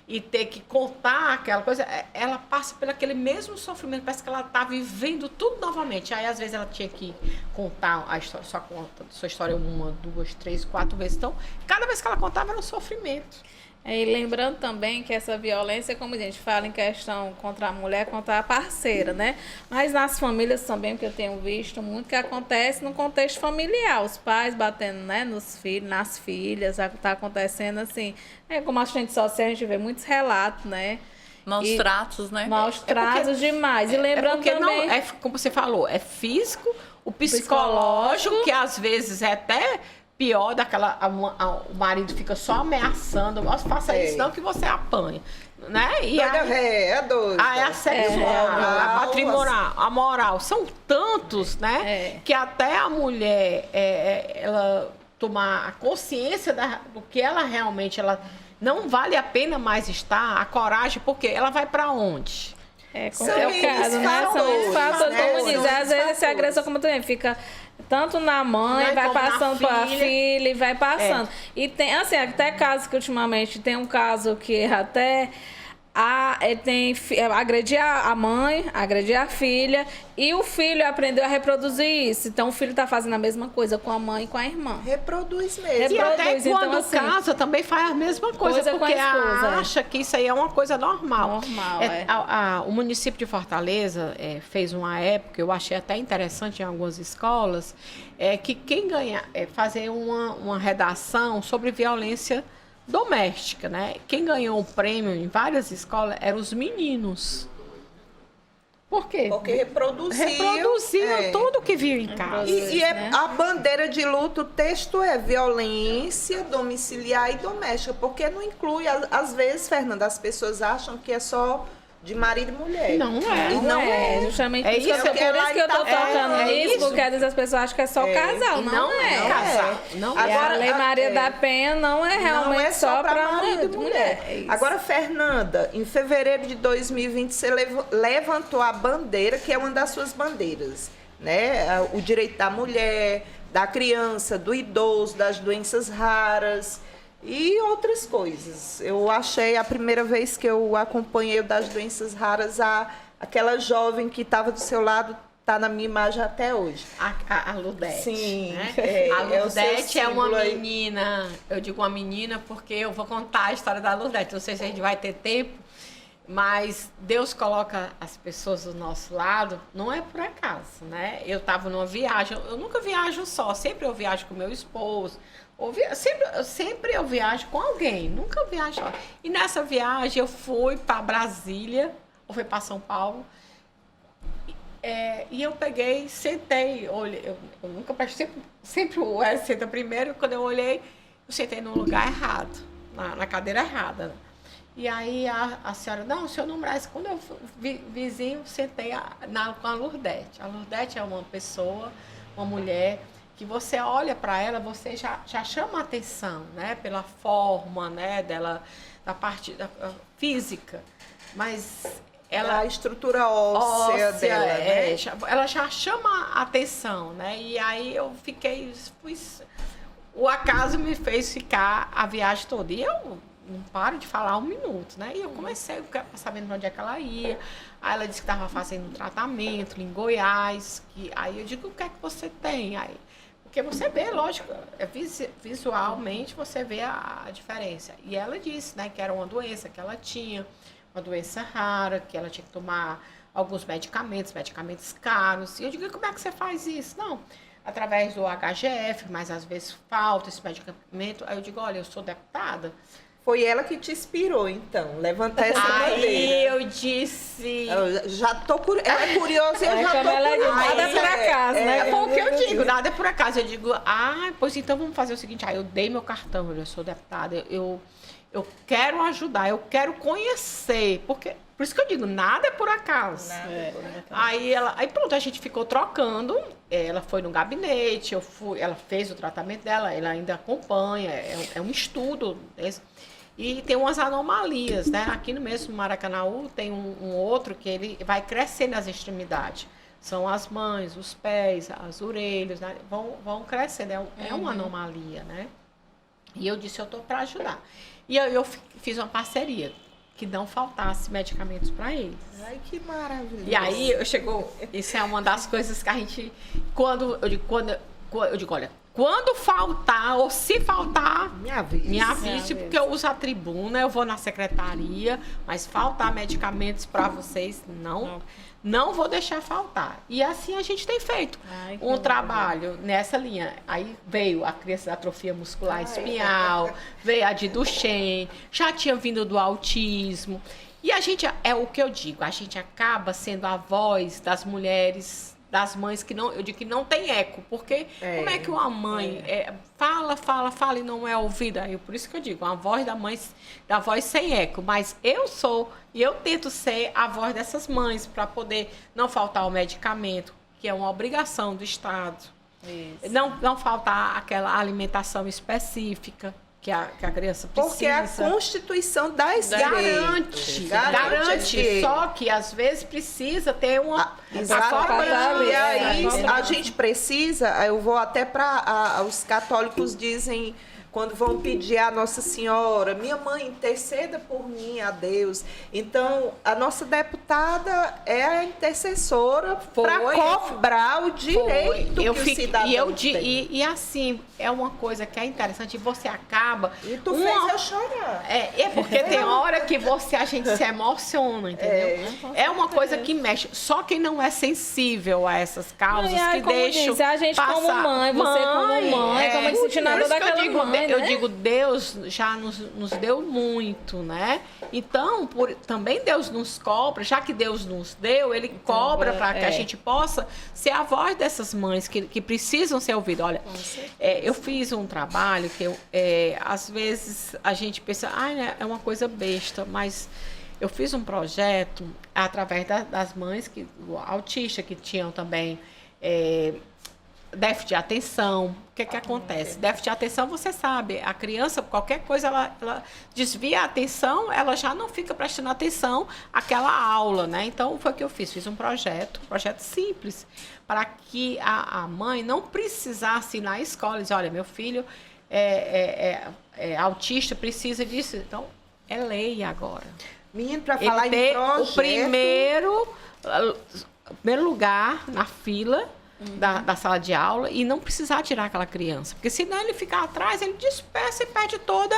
e ter que contar aquela coisa, ela passa por aquele mesmo sofrimento, parece que ela está vivendo tudo novamente. Aí, às vezes, ela tinha que contar a história, só conta sua história 1, 2, 3, 4 vezes. Então, cada vez que ela contava, era um sofrimento. E lembrando também que essa violência, como a gente fala em questão contra a mulher, contra a parceira, né? Mas nas famílias também, que eu tenho visto muito que acontece no contexto familiar. Os pais batendo, né, nos filhos, nas filhas, está acontecendo assim. Como assistente social, a gente vê muitos relatos, né? Maus tratos, né? Maus tratos demais. E lembrando também... Não, como você falou, é físico, o psicológico, que às vezes é até... pior o marido fica só ameaçando, faça isso não que você apanha, né? E a sexual, a patrimonial, a moral, são tantos, né? Que até a mulher, ela tomar a consciência do que ela realmente, não vale a pena mais estar, a coragem, porque ela vai para onde? É o caso, né? São os fatores, como diz, às vezes esse agressor, como também fica tanto na mãe, vai passando para a filha e vai passando. E tem, assim, até casos que ultimamente tem um caso que até agredir a mãe, agredir a filha, e o filho aprendeu a reproduzir isso. Então, o filho está fazendo a mesma coisa com a mãe e com a irmã. Reproduz mesmo. E até Então, quando assim, casa também faz a mesma coisa porque acha que isso aí é uma coisa normal. O município de Fortaleza fez uma época, eu achei até interessante em algumas escolas, que quem ganha fazer uma redação sobre violência doméstica, né? Quem ganhou o prêmio em várias escolas eram os meninos. Por quê? Porque reproduziam tudo que viu em casa. Né? A bandeira de luta, o texto é violência domiciliar e doméstica, porque não inclui, às vezes, Fernanda, as pessoas acham que é só de marido e mulher. Não é. Justamente por isso que eu tô tocando nisso, porque às vezes as pessoas acham que é só o casal. Não é. Agora, a Lei Maria da Penha não é realmente só para marido e mulher. Agora, Fernanda, em fevereiro de 2020, você levantou a bandeira, que é uma das suas bandeiras, né? O direito da mulher, da criança, do idoso, das doenças raras. e outras coisas. Eu achei, a primeira vez que eu acompanhei o das doenças raras, aquela jovem que estava do seu lado, está na minha imagem até hoje. A Ludete. Sim. Né? É, a Ludete é uma símbolo aí. menina, eu digo uma menina porque eu vou contar a história da Ludete. Não sei se a gente vai ter tempo, mas Deus coloca as pessoas do nosso lado, não é por acaso, né? Eu estava numa viagem, eu nunca viajo só, sempre eu viajo com meu esposo, sempre eu viajo com alguém, nunca viajo só. E nessa viagem eu fui para Brasília, ou fui para São Paulo, e eu peguei, sentei, olhei, eu nunca peço, sempre o Hélio senta primeiro, quando eu olhei, eu sentei no lugar errado, na cadeira errada. E aí a senhora, não, o senhor não merece. Quando eu vizinho, sentei com a Lurdete. A Lurdete é uma pessoa, uma mulher, que você olha para ela, você já chama a atenção, né? Pela forma, né? Dela, da parte física. Mas ela... A estrutura óssea dela, né? Ela já chama a atenção, né? E aí eu o acaso me fez ficar a viagem toda. E eu não paro de falar 1 minuto, né? E eu comecei sabendo para onde é que ela ia. Aí ela disse que estava fazendo um tratamento em Goiás. Aí eu digo, o que é que você tem? Aí, porque você vê, lógico, visualmente você vê a diferença. E ela disse, né, que era uma doença que ela tinha, uma doença rara, que ela tinha que tomar alguns medicamentos caros. E eu digo, como é que você faz isso? Não, através do HGF, mas às vezes falta esse medicamento. Aí eu digo, olha, eu sou deputada. Foi ela que te inspirou, então, levantar essa Aí bandeira. eu disse... Eu já tô curiosa. Ela é curiosa, eu já tô Ela curiosa. nada por acaso, né? É o que eu digo, nada é por acaso. Eu digo, pois então vamos fazer o seguinte. Aí eu dei meu cartão, eu sou deputada, eu quero ajudar, eu quero conhecer, porque... Por isso que eu digo, nada é por acaso. Aí pronto, a gente ficou trocando. Ela foi no gabinete, ela fez o tratamento dela, ela ainda acompanha, é um estudo. E tem umas anomalias, né? Aqui no mesmo Maracanaú tem um outro que ele vai crescendo as extremidades. São as mãos, os pés, as orelhas, né? vão crescendo. É uma anomalia, né? E eu disse, eu estou para ajudar. E eu fiz uma parceria, que não faltasse medicamentos para eles. Ai, que maravilha. E aí isso é uma das coisas que a gente, eu digo, olha, quando faltar, ou se faltar, me avise, porque eu uso a tribuna, eu vou na secretaria, mas faltar medicamentos para vocês, não vou deixar faltar. E assim a gente tem feito um trabalho nessa linha. Aí veio a criança da atrofia muscular espinhal, veio a de Duchenne, já tinha vindo do autismo. E a gente, é o que eu digo, a gente acaba sendo a voz das mulheres, das mães que não tem eco, porque como é que uma mãe fala e não é ouvida? Por isso que eu digo, a voz da voz sem eco, mas eu tento ser a voz dessas mães para poder não faltar o medicamento, que é uma obrigação do Estado. Isso. Não faltar aquela alimentação específica que a criança precisa. Porque a Constituição dá esse garante. Só que às vezes precisa ter uma exatamente. E aí a gente precisa, eu vou até para os católicos dizem quando vão pedir a Nossa Senhora, minha mãe, interceda por mim a Deus. Então, a nossa deputada é a intercessora para cobrar o direito que o cidadão tem. E assim, é uma coisa que é interessante, você acaba... E tu fez eu chorar. É porque tem hora que a gente se emociona, entendeu? É uma coisa que mexe. Só quem não é sensível a essas causas que deixam a gente passar. Como mãe, você como mãe, como disciplinador daquela mãe, eu digo, Deus já nos deu muito, né? Então, também Deus nos cobra, já que Deus nos deu, Ele cobra para que a gente possa ser a voz dessas mães que precisam ser ouvidas. Olha, eu fiz um trabalho que às vezes a gente pensa, é uma coisa besta, mas eu fiz um projeto através das mães autistas que tinham também déficit de atenção. O que acontece? Déficit de atenção, você sabe, a criança, qualquer coisa, ela desvia a atenção, ela já não fica prestando atenção àquela aula, né? Então, foi o que eu fiz um projeto simples, para que a mãe não precisasse ir na escola e dizer, olha, meu filho autista precisa disso. Então, é lei agora. Menino, para falar Ele em ter projeto... o primeiro lugar na fila da sala de aula e não precisar tirar aquela criança. Porque senão ele ficar atrás, ele dispersa e perde toda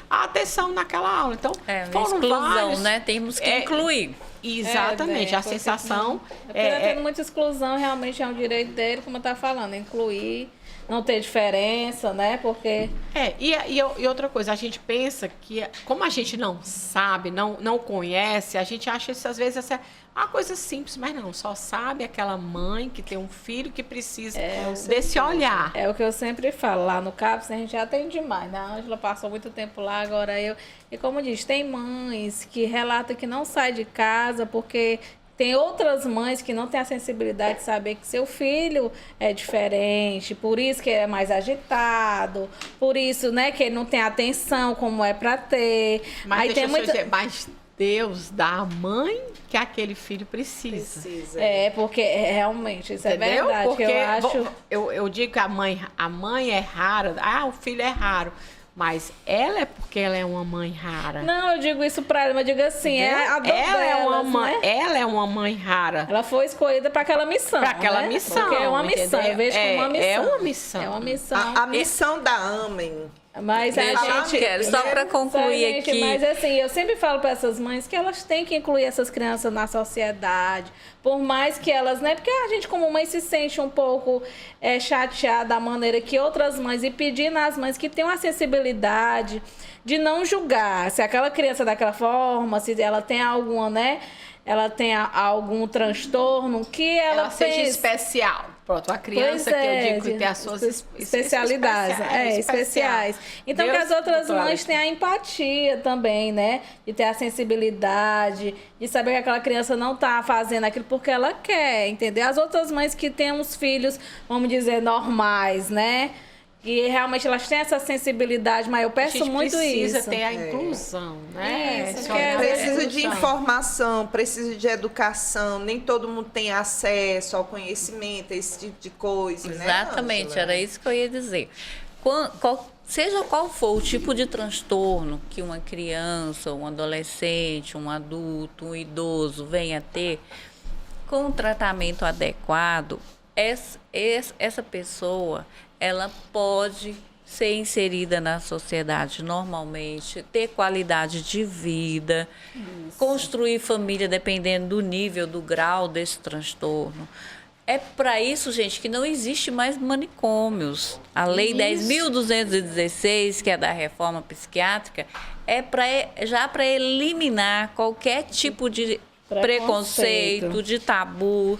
a atenção naquela aula. Então, foram exclusão, vários, né? Temos que incluir. Exatamente, a sensação... Tendo muita exclusão, realmente é um direito dele, como eu estava falando, incluir, não ter diferença, né? Porque... E outra coisa, a gente pensa que, como a gente não sabe, não conhece, a gente acha isso, às vezes, essa uma coisa simples, mas não, só sabe aquela mãe que tem um filho que precisa desse olhar. É o que eu sempre falo, lá no CAPS a gente já tem demais, né? A Ângela passou muito tempo lá, agora eu... E como diz, tem mães que relatam que não sai de casa porque... Tem outras mães que não têm a sensibilidade de saber que seu filho é diferente, por isso que ele é mais agitado, por isso, né, que ele não tem atenção como é para ter. Mas aí deixa tem eu dizer, mas Deus dá a mãe que aquele filho precisa. Porque realmente, isso entendeu? É verdade. Porque eu digo que a mãe é rara, o filho é raro. Mas ela é porque ela é uma mãe rara. Não, eu digo isso pra ela, mas eu digo assim, a dor ela é uma mãe rara. Ela foi escolhida para aquela missão. Para aquela missão. Porque é uma missão, eu vejo como uma missão. É uma missão. É uma missão. A missão da AMEN. Mas a gente... Só para concluir aqui... Mas assim, eu sempre falo para essas mães que elas têm que incluir essas crianças na sociedade. Por mais que elas, né? Porque a gente como mãe se sente um pouco chateada da maneira que outras mães... E pedir nas mães que tenham a sensibilidade de não julgar. Se aquela criança daquela forma, se ela tem alguma, né? Ela tem algum transtorno que ela seja especial. Pronto, a criança que eu digo que tem as suas especialidades. Especiais. Então, Deus, que as outras mães tenham a empatia também, né? De ter a sensibilidade, de saber que aquela criança não está fazendo aquilo porque ela quer, entendeu? As outras mães que têm uns filhos, vamos dizer, normais, né? E realmente elas têm essa sensibilidade, mas eu peço muito isso. Precisa ter a inclusão, né? Precisa de informação, precisa de educação. Nem todo mundo tem acesso ao conhecimento, esse tipo de coisa, Exatamente, né, era isso que eu ia dizer. Seja qual for o tipo de transtorno que uma criança, um adolescente, um adulto, um idoso venha a ter, com um tratamento adequado, essa pessoa... ela pode ser inserida na sociedade normalmente, ter qualidade de vida, construir família dependendo do nível, do grau desse transtorno. É para isso, gente, que não existe mais manicômios. A Lei 10.216, que é da reforma psiquiátrica, é já para eliminar qualquer tipo de preconceito, de tabu.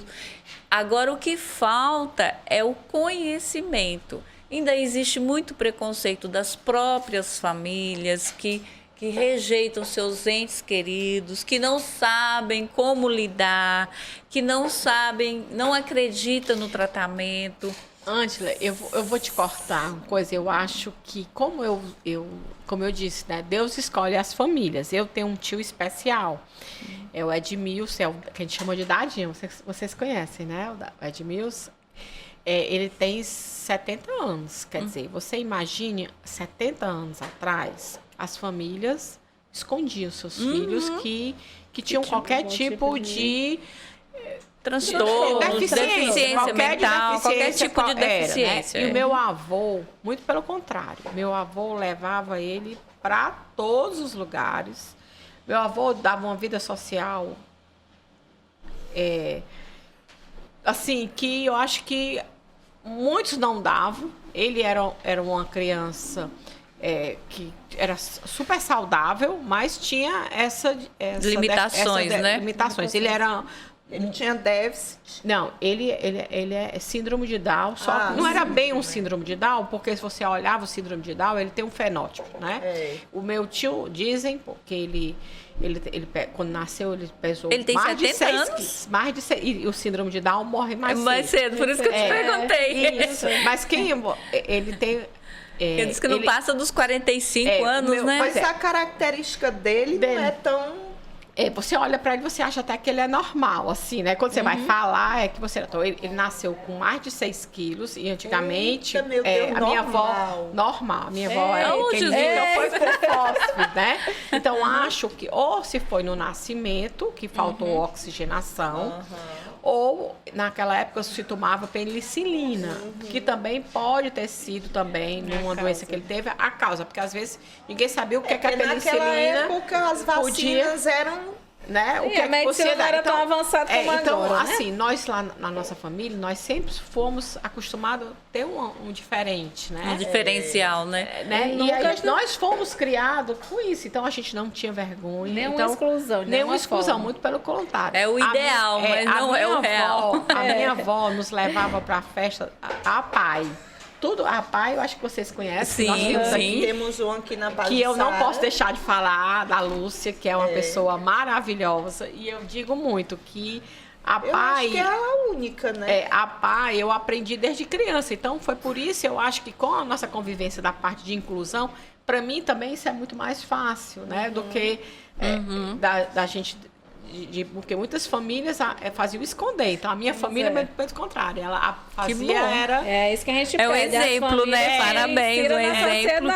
Agora, o que falta é o conhecimento. Ainda existe muito preconceito das próprias famílias que rejeitam seus entes queridos, que não sabem como lidar, que não acreditam no tratamento. Ângela, eu vou te cortar uma coisa. Eu acho que, como eu disse, né, Deus escolhe as famílias. Eu tenho um tio especial. É o Edmilson, que a gente chama de Dadinho. Vocês conhecem, né? O Edmilson. Ele tem 70 anos. Quer dizer, você imagine, 70 anos atrás, as famílias escondiam seus filhos que tinham qualquer tipo de transtorno, deficiência mental, qualquer tipo de deficiência. Né? E o meu avô, muito pelo contrário, meu avô levava ele para todos os lugares. Meu avô dava uma vida social, assim, que eu acho que muitos não davam. Ele era uma criança que era super saudável, mas tinha limitações, né? Limitações. Ele tinha déficit. Não, ele é síndrome de Down, só que não era bem um síndrome de Down, porque se você olhava o síndrome de Down, ele tem um fenótipo, né? O meu tio, dizem, porque ele quando nasceu, ele pesou ele tem mais 70 de 6 anos. quilos. Mais de 6, e o síndrome de Down morre mais cedo. Por isso que eu te perguntei. Isso. Mas ele tem... ele disse que não passa dos 45 anos, né? Mas a característica dele não é tão... Você olha para ele, você acha até que ele é normal, assim, né? Quando você vai falar, é que você... Então, ele nasceu com mais de 6 quilos e antigamente... Eita, meu Deus, a minha avó... Normal. A minha avó quem nunca foi por fósforo, né? Então, acho que ou se foi no nascimento, que faltou oxigenação, ou naquela época se tomava penicilina, que também pode ter sido também numa doença que ele teve, a causa. Porque às vezes ninguém sabia o que é a penicilina. Naquela época as vacinas eram... Né? O que a medicina não era tão avançada como então, agora, né? assim, nós lá na nossa família, nós sempre fomos acostumados a ter um diferente, né? Um diferencial, né? E aí, nós fomos criados com isso, então a gente não tinha vergonha. Nenhuma exclusão, nenhuma exclusão, muito pelo contrário. É o ideal, mas não é o real. A minha avó nos levava para a festa a pai. Tudo, a pai, eu acho que vocês conhecem. Temos um aqui na Baixada. Que eu não posso deixar de falar da Lúcia, que é uma pessoa maravilhosa. E eu digo muito que a pai... acho que é a única, né? A pai, eu aprendi desde criança. Então, foi por isso, eu acho que com a nossa convivência da parte de inclusão, para mim também isso é muito mais fácil, né? Do que da gente... porque muitas famílias faziam esconder. Então, a minha família, pelo contrário, ela fazia era... É isso que a gente pede. É o exemplo, né? Parabéns, o exemplo.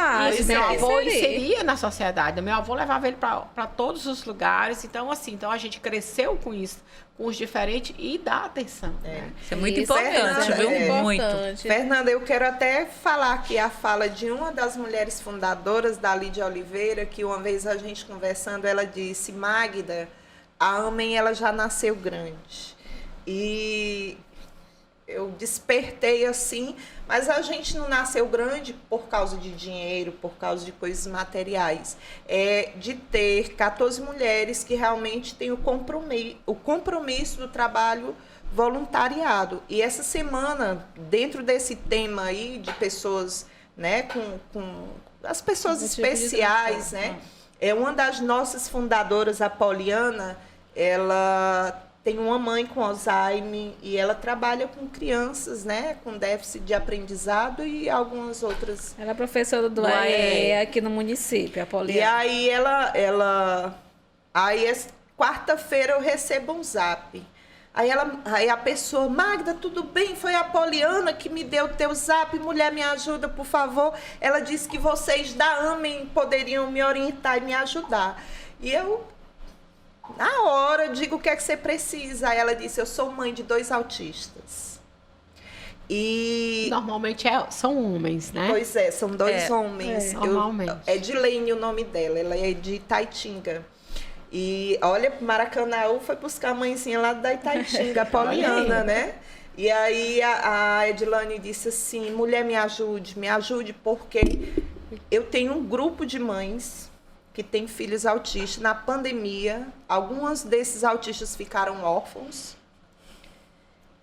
Meu avô inseria na sociedade. Meu avô levava ele para todos os lugares. Então, assim, então a gente cresceu com isso, com os diferentes e dá atenção. Né? Isso é muito importante, viu? Muito. Fernanda, eu quero até falar aqui a fala de uma das mulheres fundadoras da Lídia Oliveira, que uma vez a gente conversando, ela disse: Magda, a Amém, ela já nasceu grande. E eu despertei assim, mas a gente não nasceu grande por causa de dinheiro, por causa de coisas materiais. É de ter 14 mulheres que realmente têm o compromisso do trabalho voluntariado. E essa semana, dentro desse tema aí de pessoas, né, com as pessoas especiais, né? Uma das nossas fundadoras, a Poliana, ela tem uma mãe com Alzheimer e ela trabalha com crianças, né, com déficit de aprendizado e algumas outras. Ela é professora do AE aqui no município, a Poliana. E aí aí quarta-feira eu recebo um zap. Aí a pessoa: Magda, tudo bem? Foi a Poliana que me deu o teu zap. Mulher, me ajuda, por favor. Ela disse que vocês da AMEN poderiam me orientar e me ajudar. E eu, na hora, digo: o que é que você precisa? Aí ela disse: eu sou mãe de 2 autistas. E normalmente são homens, né? Pois é, são 2 homens. Normalmente. É Dilene o nome dela, ela é de Itaitinga. E olha, Maracanaú foi buscar a mãezinha lá da Itaitinga, a Poliana, né? E aí a Edilane disse assim: mulher, me ajude, porque eu tenho um grupo de mães que têm filhos autistas. Na pandemia, alguns desses autistas ficaram órfãos.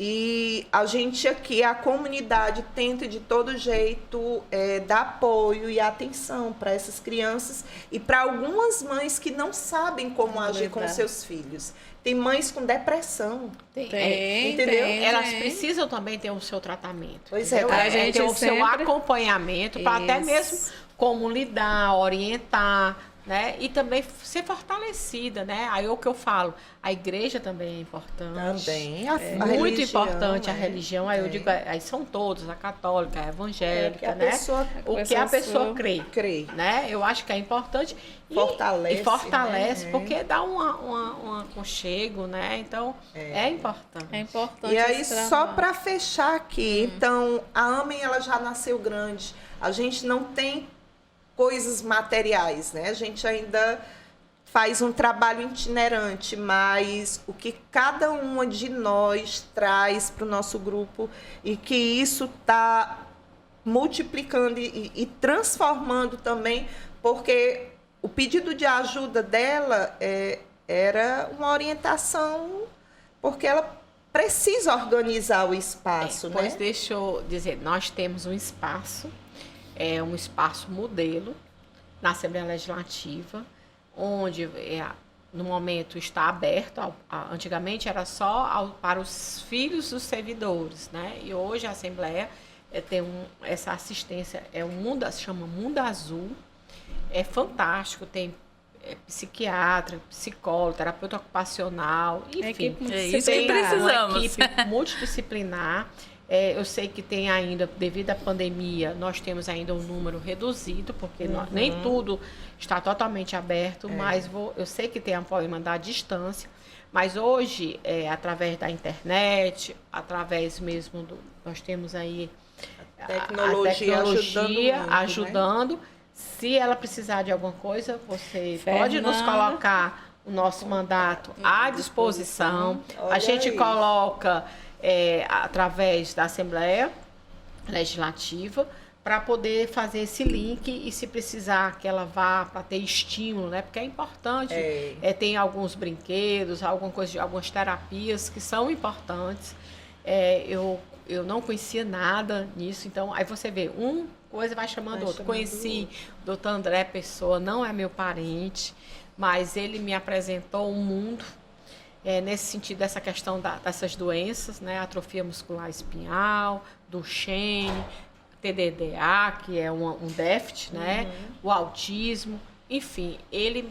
E a gente aqui, a comunidade, tenta de todo jeito dar apoio e atenção para essas crianças e para algumas mães que não sabem como agir com seus filhos. Tem mães com depressão. Entendeu? Elas precisam também ter o seu tratamento. Pois a gente ter o seu acompanhamento para até mesmo como lidar, orientar, né? E também ser fortalecida, né? Aí o que eu falo, a igreja também é importante. Também. Muito importante a religião. Aí eu digo, aí são todos, a católica, a evangélica, né? O que a pessoa crê. Né? Eu acho que é importante. Fortalece, né? Porque dá um aconchego, né? Então, é importante. É importante. E aí, só para fechar aqui, então, a Amém, ela já nasceu grande. A gente não tem coisas materiais, né? A gente ainda faz um trabalho itinerante, mas o que cada uma de nós traz para o nosso grupo e que isso está multiplicando e transformando também, porque o pedido de ajuda dela era uma orientação, porque ela precisa organizar o espaço, né? Pois deixa eu dizer, nós temos um espaço, um espaço modelo na Assembleia Legislativa, onde no momento está aberto, antigamente era só para os filhos dos servidores, né? E hoje a Assembleia tem essa assistência, se chama Mundo Azul, é fantástico, tem psiquiatra, psicólogo, terapeuta ocupacional, enfim. Equipe É isso que Tem precisamos. uma equipe multidisciplinar. Eu sei que tem ainda, devido à pandemia, nós temos ainda um número reduzido, porque nem tudo está totalmente aberto, mas eu sei que tem apoio da distância. Mas hoje, através da internet, através mesmo nós temos aí a tecnologia ajudando. Se ela precisar de alguma coisa, você pode nos colocar o nosso mandato à disposição. A gente coloca através da Assembleia Legislativa para poder fazer esse link e se precisar que ela vá para ter estímulo, né? Porque é importante. Tem alguns brinquedos, algumas terapias que são importantes. Eu não conhecia nada nisso, então aí você vê, coisa vai chamando outra. Conheci o doutor André Pessoa, não é meu parente, mas ele me apresentou um mundo nesse sentido, dessa questão dessas doenças, né? Atrofia muscular espinhal, Duchenne, TDAH, que é um déficit, né? O autismo, enfim, ele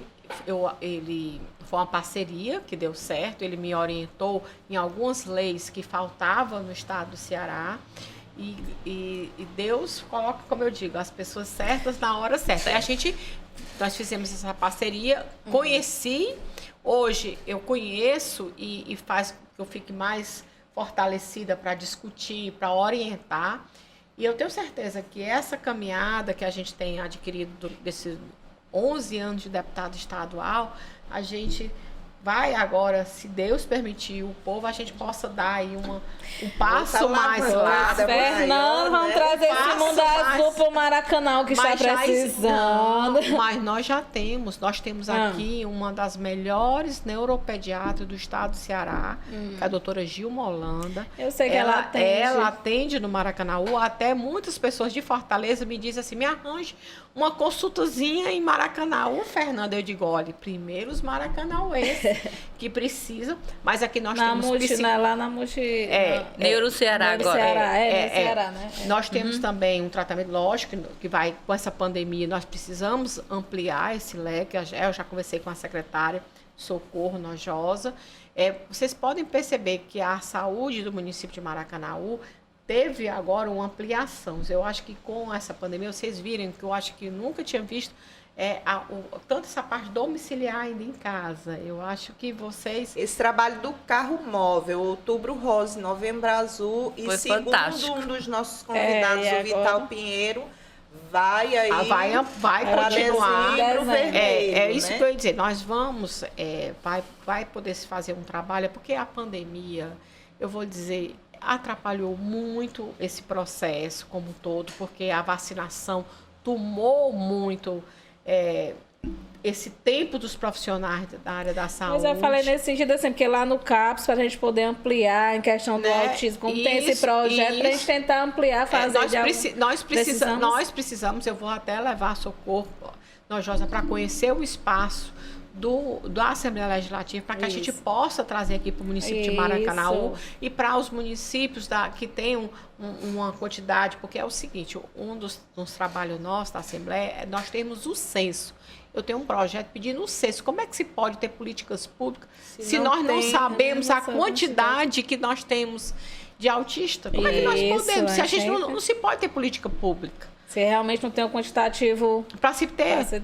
foi uma parceria que deu certo, ele me orientou em algumas leis que faltavam no estado do Ceará. E Deus coloca, como eu digo, as pessoas certas na hora certa. Nós fizemos essa parceria, conheci, hoje eu conheço e faz que eu fique mais fortalecida para discutir, para orientar. E eu tenho certeza que essa caminhada que a gente tem adquirido desses 11 anos de deputado estadual, a gente vai agora, se Deus permitir, o povo, a gente possa dar aí um passo mais lá. Fernando, vamos trazer esse mundo azul para o Maracanã, que está precisando. Mas nós temos aqui uma das melhores neuropediatras do estado do Ceará, que é a doutora Gilma Holanda. Eu sei que ela atende. Ela atende no Maracanã. Até muitas pessoas de Fortaleza me dizem assim, me arranje uma consultazinha em Maracanã. Fernanda, eu digo, olha, primeiro os maracanauenses que precisam, mas aqui nós temos... lá na Multi... Neuroceará agora. Ceará, né? Nós temos também um tratamento, lógico, que vai, com essa pandemia, nós precisamos ampliar esse leque. Eu já conversei com a secretária Socorro Nojosa. Vocês podem perceber que a saúde do município de Maracanaú teve agora uma ampliação. Eu acho que com essa pandemia, vocês viram que eu acho que nunca tinha visto tanto essa parte domiciliar ainda em casa. Eu acho que vocês... Esse trabalho do carro móvel, Outubro Rosa, Novembro Azul, e segundo fantástico. Um dos nossos convidados, o Vital Pinheiro, vai aí... Vai continuar. Dezembro, vermelho, É isso né? que eu ia dizer. Nós vamos... vai poder se fazer um trabalho, porque a pandemia, eu vou dizer... atrapalhou muito esse processo como um todo, porque a vacinação tomou muito esse tempo dos profissionais da área da saúde. Mas eu falei nesse sentido assim, porque lá no CAPS, para a gente poder ampliar em questão do autismo, como tem esse projeto, para a gente tentar ampliar, fazer nós precisamos, eu vou até levar Socorro Nojosa para conhecer o espaço da Assembleia Legislativa, para que a gente possa trazer aqui para o município de Maracanaú e para os municípios que têm uma quantidade, porque é o seguinte, um dos trabalhos nossos da Assembleia, nós temos o censo. Eu tenho um projeto pedindo o censo. Como é que se pode ter políticas públicas se nós não sabemos a quantidade que nós temos de autista? Como é que nós podemos? Se a gente não se pode ter política pública. Se realmente não tem um quantitativo para se ter. Assim,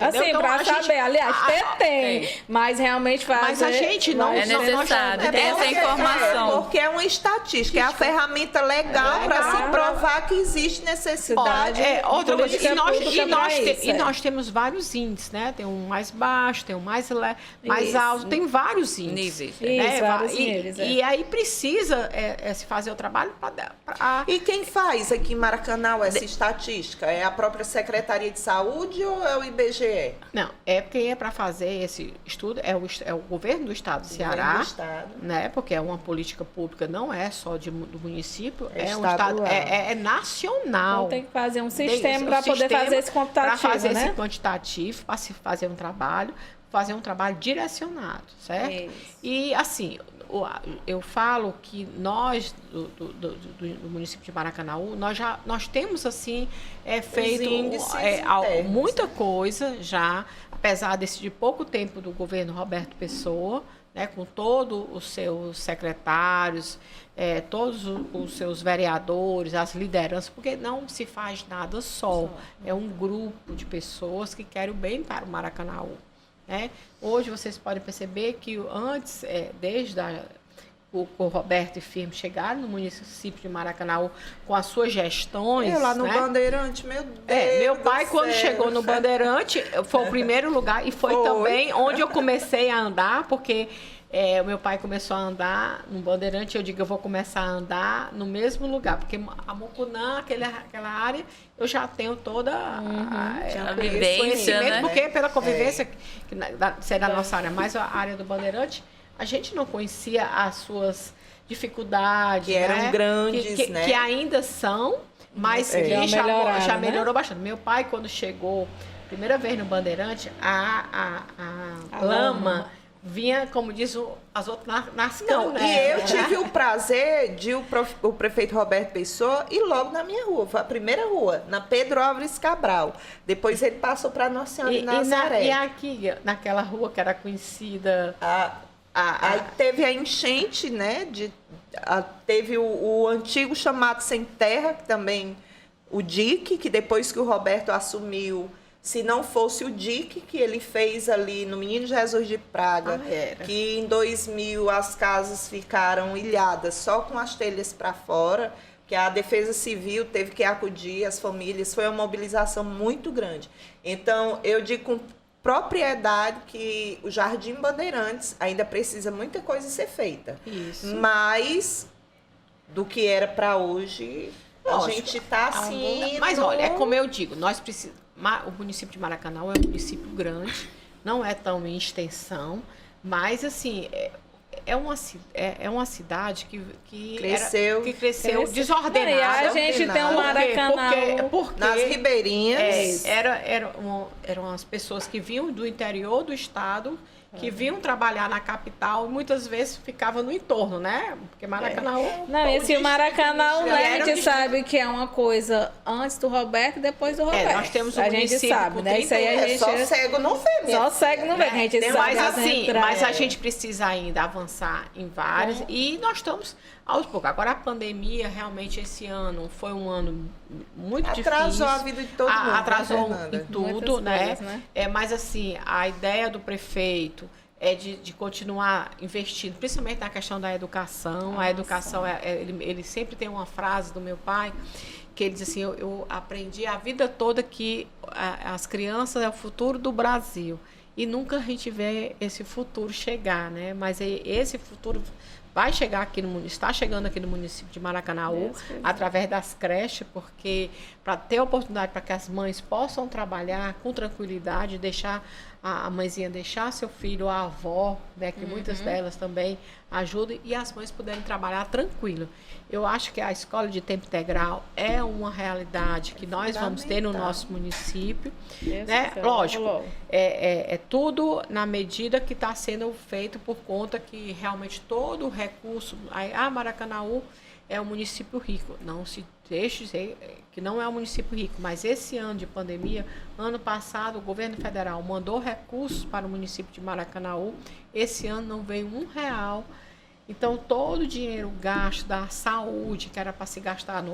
então, para saber. Aliás, tem. Mas realmente fazer... Mas a gente não... É necessário ter essa informação. Porque é uma estatística, é a ferramenta legal para se provar que existe necessidade. Outra coisa, e nós temos vários índices, né? Tem um mais baixo, tem um mais alto, tem vários índices. Níveis. Vários níveis. E aí precisa se fazer o trabalho para... E quem faz aqui em Maracanã essa estatística? É a própria Secretaria de Saúde ou é o IBGE? Não, quem é para fazer esse estudo é o governo do estado do Ceará, né? Porque é uma política pública, não é só do município, é nacional. Então tem que fazer um sistema para poder fazer esse quantitativo, para fazer esse quantitativo, para se fazer um trabalho direcionado, certo? Isso. E assim, eu falo que nós do município de Maracanaú, nós temos assim feito muita coisa já, apesar de pouco tempo do governo Roberto Pessoa, né, com todos os seus secretários, todos os seus vereadores, as lideranças, porque não se faz nada só. É um grupo de pessoas que querem o bem para o Maracanaú. Né? Hoje vocês podem perceber que antes, desde o Roberto e Firmo chegaram no município de Maracanaú com as suas gestões. Lá no né? Bandeirante, meu Deus. Meu pai, quando chegou no Bandeirante, foi o primeiro lugar e foi também onde eu comecei a andar, porque o meu pai começou a andar no Bandeirante, eu digo, eu vou começar a andar no mesmo lugar, porque a Mucunã, aquela área, eu já tenho toda a vivência, né? Porque pela convivência, que ser da nossa área, mas a área do Bandeirante, a gente não conhecia as suas dificuldades. Que eram grandes, né? Que ainda são, mas que já melhorou bastante. Meu pai, quando chegou, primeira vez no Bandeirante, a lama vinha, como diz as outras, nas canas. E eu tive o prazer de o prefeito Roberto Pessoa ir logo na minha rua. Foi a primeira rua, na Pedro Álvares Cabral. Depois ele passou para Nossa Senhora de Nazaré. E aqui, naquela rua que era conhecida... Aí teve a enchente, né? Teve o antigo chamado Sem Terra, que também o DIC, que depois que o Roberto assumiu, se não fosse o DIC que ele fez ali no Menino Jesus de Praga, que em 2000 as casas ficaram ilhadas só com as telhas para fora, que a Defesa Civil teve que acudir as famílias, foi uma mobilização muito grande. Então, eu digo com propriedade que o Jardim Bandeirantes ainda precisa muita coisa ser feita. Isso. Mas do que era para hoje, a gente está assim. Mas olha, é como eu digo, nós precisamos. O município de Maracanaú é um município grande, não é tão em extensão, mas assim é uma cidade que cresceu desordenada. E a gente tem um Maracanã. Porque nas ribeirinhas. Eram as pessoas que vinham do interior do estado, que vinham trabalhar na capital e muitas vezes ficavam no entorno, né? Porque Maracanaú... Não, esse Maracanã, né, a gente sabe que é uma coisa antes do Roberto e depois do Roberto. Nós temos a gente sabe, né? Isso aí a gente... Só cego não vê, Só cego não vê, a gente sabe. Mas a gente precisa ainda avançar em várias e nós estamos aos poucos. Agora a pandemia, realmente, esse ano foi um ano muito difícil. Atrasou a vida de todo mundo. Atrasou em tudo, né? Mas assim, a ideia do prefeito é de continuar investindo, principalmente na questão da educação. A educação, ele sempre tem uma frase do meu pai, que ele diz assim, eu aprendi a vida toda que as crianças é o futuro do Brasil. E nunca a gente vê esse futuro chegar, né? Mas esse futuro vai chegar aqui está chegando aqui no município de Maracanaú, através das creches, porque para ter oportunidade para que as mães possam trabalhar com tranquilidade, deixar a mãezinha deixar seu filho, a avó, né, que muitas delas também ajudam, e as mães puderem trabalhar tranquilo. Eu acho que a escola de tempo integral é uma realidade que nós vamos ter no nosso município. Né? Lógico, é tudo na medida que está sendo feito por conta que realmente todo o recurso... Maracanaú é um município rico. Não se deixe dizer que não é um município rico, mas esse ano de pandemia, ano passado, o governo federal mandou recursos para o município de Maracanaú. Esse ano não veio R$1. Então, todo o dinheiro gasto da saúde, que era para se gastar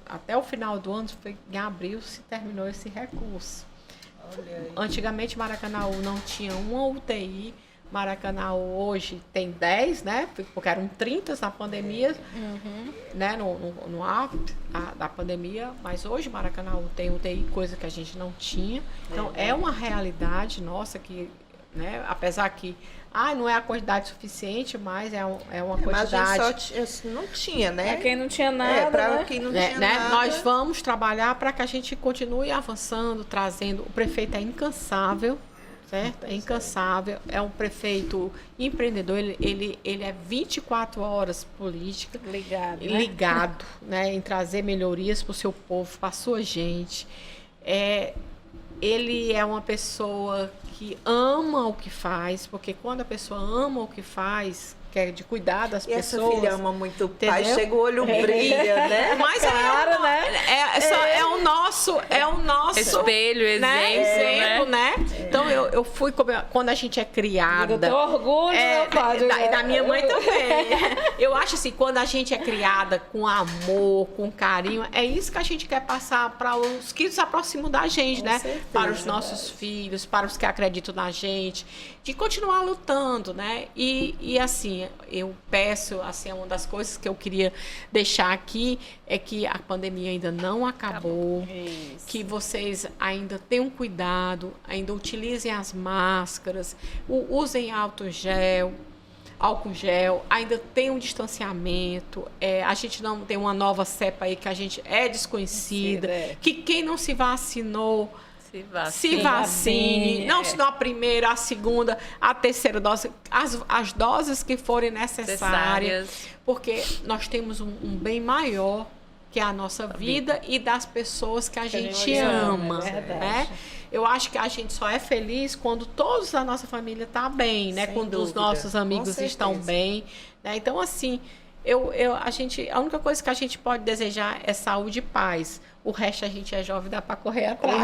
até o final do ano, em abril se terminou esse recurso. Antigamente, Maracanaú não tinha uma UTI. Maracanaú hoje tem 10, né? Porque eram 30 na pandemia, né? No ápice da pandemia. Mas hoje Maracanaú tem UTI, coisa que a gente não tinha. Então, é uma realidade nossa que, né? Apesar que não é a quantidade suficiente, mas é uma quantidade. Mas não tinha, né? Para quem não tinha nada, para quem não tinha nada. Nós vamos trabalhar para que a gente continue avançando, trazendo. O prefeito é incansável. Certo? É incansável, é um prefeito empreendedor, ele é 24 horas política, ligado, né, em trazer melhorias para o seu povo, para a sua gente. Ele é uma pessoa que ama o que faz, porque quando a pessoa ama o que faz, que é de cuidar das E essa pessoas. filha ama muito o pai, Entendeu? chega o olho brilha, né? Mas Claro, né? é o nosso Espelho, exemplo, né? Então eu fui quando a gente é criada. Eu tenho orgulho, não pode. Da minha mãe também. Eu acho assim, quando a gente é criada com amor, com carinho, é isso que a gente quer passar para os que se aproximam da gente, né? certeza, Para os nossos filhos, para os que acreditam na gente, de continuar lutando, né? E assim, eu peço, assim, uma das coisas que eu queria deixar aqui é que a pandemia ainda não acabou, que vocês ainda tenham cuidado, ainda utilizem as máscaras, usem álcool gel, ainda tem um distanciamento, a gente não tem uma nova cepa aí que a gente é desconhecida, que quem não se vacinou se vacine, não se dá a primeira, a segunda, a terceira dose, as doses que forem necessárias, porque nós temos um bem maior que é a nossa vida e das pessoas que a gente ama, né? Eu acho que a gente só é feliz quando todos da nossa família estão bem, né? Sem Quando os dúvida. nossos amigos Com estão certeza. bem, né? Então, assim, a única coisa que a gente pode desejar é saúde e paz. O resto a gente é jovem, dá para correr atrás.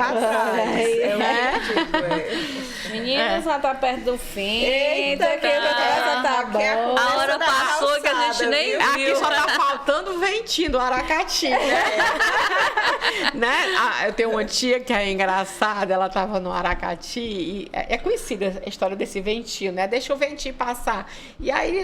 Meninas, já tá perto do fim. Eita, que a conversa tá aqui é a bom. conversa A hora da passou que a gente calçada, nem viu? viu. Aqui só tá faltando o ventinho do Aracati, né? Eu tenho uma tia que é engraçada, ela tava no Aracati e é conhecida a história desse ventinho, né? Deixa o ventinho passar. E aí,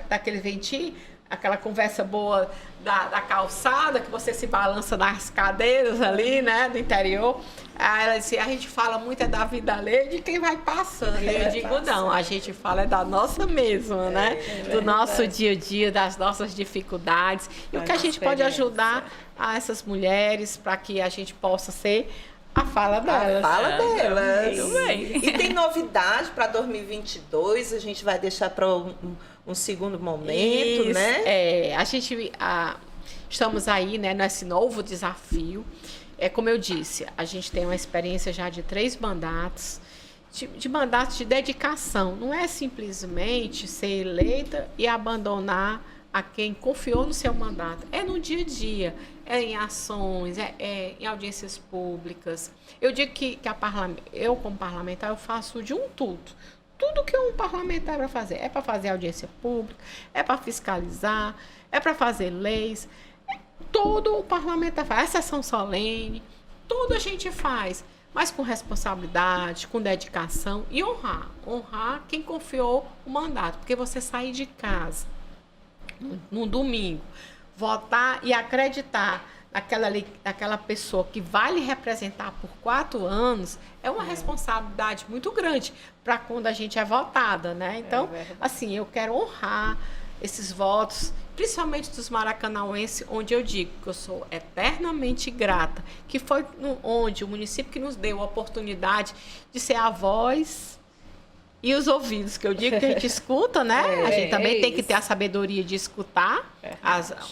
daquele ventinho, aquela conversa boa da calçada, que você se balança nas cadeiras ali, né, do interior. Aí ela disse, a gente fala muito da vida alheia de quem vai passando. Eu digo, não, a gente fala da nossa mesma, né? Do nosso dia a dia, das nossas dificuldades. E o que a gente pode ajudar a essas mulheres para que a gente possa ser a fala delas. Fala delas. Muito bem. E tem novidade para 2022, a gente vai deixar para um segundo momento, Isso, né? Estamos aí, né, nesse novo desafio. Como eu disse, a gente tem uma experiência já de 3 mandatos, de mandatos de dedicação. Não é simplesmente ser eleita e abandonar a quem confiou no seu mandato. É no dia a dia, é em ações, em audiências públicas. Eu digo que eu, como parlamentar, eu faço de tudo. Tudo que um parlamentar vai fazer. É para fazer audiência pública, é para fiscalizar, é para fazer leis. Todo o parlamentar faz. A sessão solene, tudo a gente faz. Mas com responsabilidade, com dedicação e honrar. Honrar quem confiou o mandato. Porque você sair de casa no domingo, votar e acreditar naquela pessoa que vai lhe representar por 4 anos, é uma responsabilidade muito grande para quando a gente é votada, né? Então, assim, eu quero honrar esses votos, principalmente dos maracanauenses, onde eu digo que eu sou eternamente grata, que foi onde o município que nos deu a oportunidade de ser a voz e os ouvidos, que eu digo que a gente escuta, né? A gente também tem que ter a sabedoria de escutar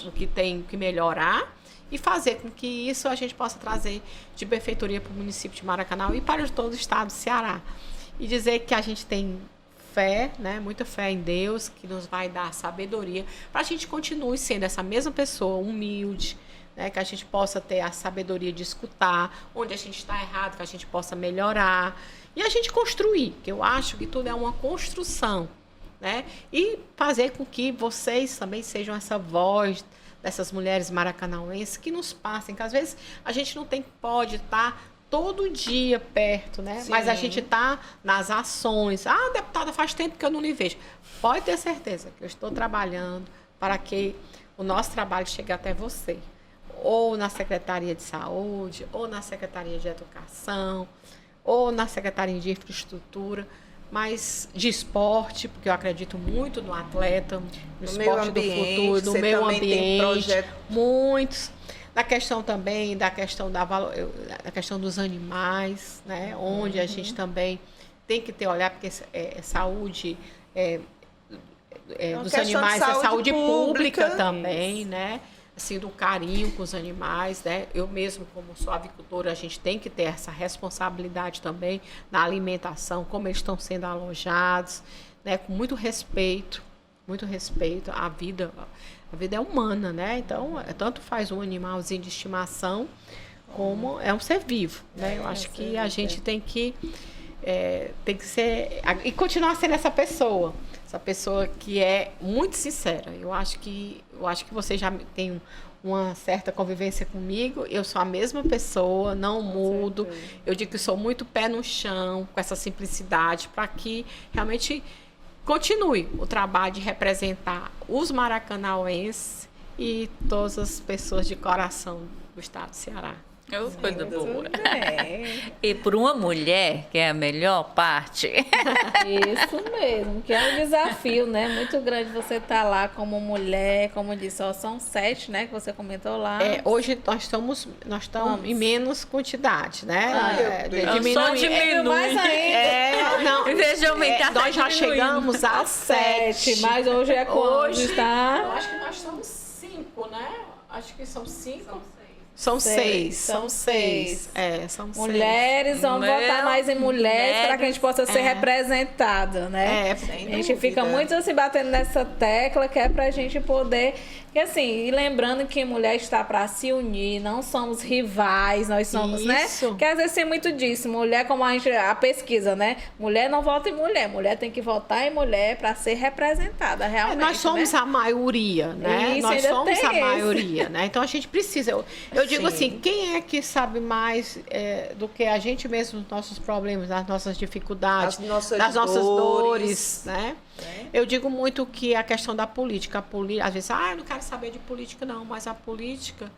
o que tem que melhorar e fazer com que isso a gente possa trazer de benfeitoria para o município de Maracanã e para todo o estado do Ceará. E dizer que a gente tem fé, né? Muita fé em Deus, que nos vai dar sabedoria para a gente continue sendo essa mesma pessoa humilde, né? Que a gente possa ter a sabedoria de escutar, onde a gente está errado, que a gente possa melhorar. E a gente construir, que eu acho que tudo é uma construção, né? E fazer com que vocês também sejam essa voz dessas mulheres maracanauenses que nos passem, que às vezes a gente não pode estar todo dia perto, né? Sim. Mas a gente está nas ações. Deputada, faz tempo que eu não lhe vejo. Pode ter certeza que eu estou trabalhando para que o nosso trabalho chegue até você. Ou na Secretaria de Saúde, ou na Secretaria de Educação, ou na Secretaria de Infraestrutura, mas de esporte, porque eu acredito muito no atleta, no esporte do futuro, no meio ambiente, muitos. Na questão também da questão dos animais, né? Onde a gente também tem que ter olhar, porque saúde dos animais é saúde pública também, né? Assim, do carinho com os animais, né? Eu mesmo, como sou avicultora, a gente tem que ter essa responsabilidade também na alimentação, como eles estão sendo alojados, né? Com muito respeito, muito respeito à vida. A vida é humana, né? Então, tanto faz um animalzinho de estimação, como é um ser vivo, né? Eu acho que a gente tem que ser... E continuar sendo essa pessoa que é muito sincera. Eu acho que você já tem uma certa convivência comigo, eu sou a mesma pessoa, não mudo. Eu digo que sou muito pé no chão, com essa simplicidade, para que realmente continue o trabalho de representar os maracanauenses e todas as pessoas de coração do estado do Ceará. Coisa boa. E por uma mulher, que é a melhor parte. Isso mesmo, que é um desafio, né? Muito grande você estar lá como mulher, como disse, são 7, né? Que você comentou lá. Hoje nós estamos em menos quantidade, né? Só diminui. Mais ainda. Em vez de aumentar, nós já chegamos a 7. Mas hoje é quanto, tá? Eu acho que nós somos 5, né? Acho que são 5. São 6. São 6. São 6. Mulheres, vamos votar mais em mulheres para que a gente possa ser representada, né? Sem a gente dúvida. fica muito assim batendo nessa tecla que é pra gente poder... E assim, e lembrando que mulher está para se unir, não somos rivais, nós somos, Isso. né? Que às vezes tem muito disso. Mulher, como a pesquisa, né? Mulher não vota em mulher. Mulher tem que votar em mulher para ser representada realmente. Nós somos, né? a maioria, né? Isso, Nós ainda somos tem a esse. maioria, né? Então a gente precisa. Eu digo Sim. assim, quem é que sabe mais do que a gente mesmo, dos nossos problemas, das nossas dificuldades, das nossas dores, né? Eu digo muito que a questão da política, às vezes, eu não quero saber de política não, mas a política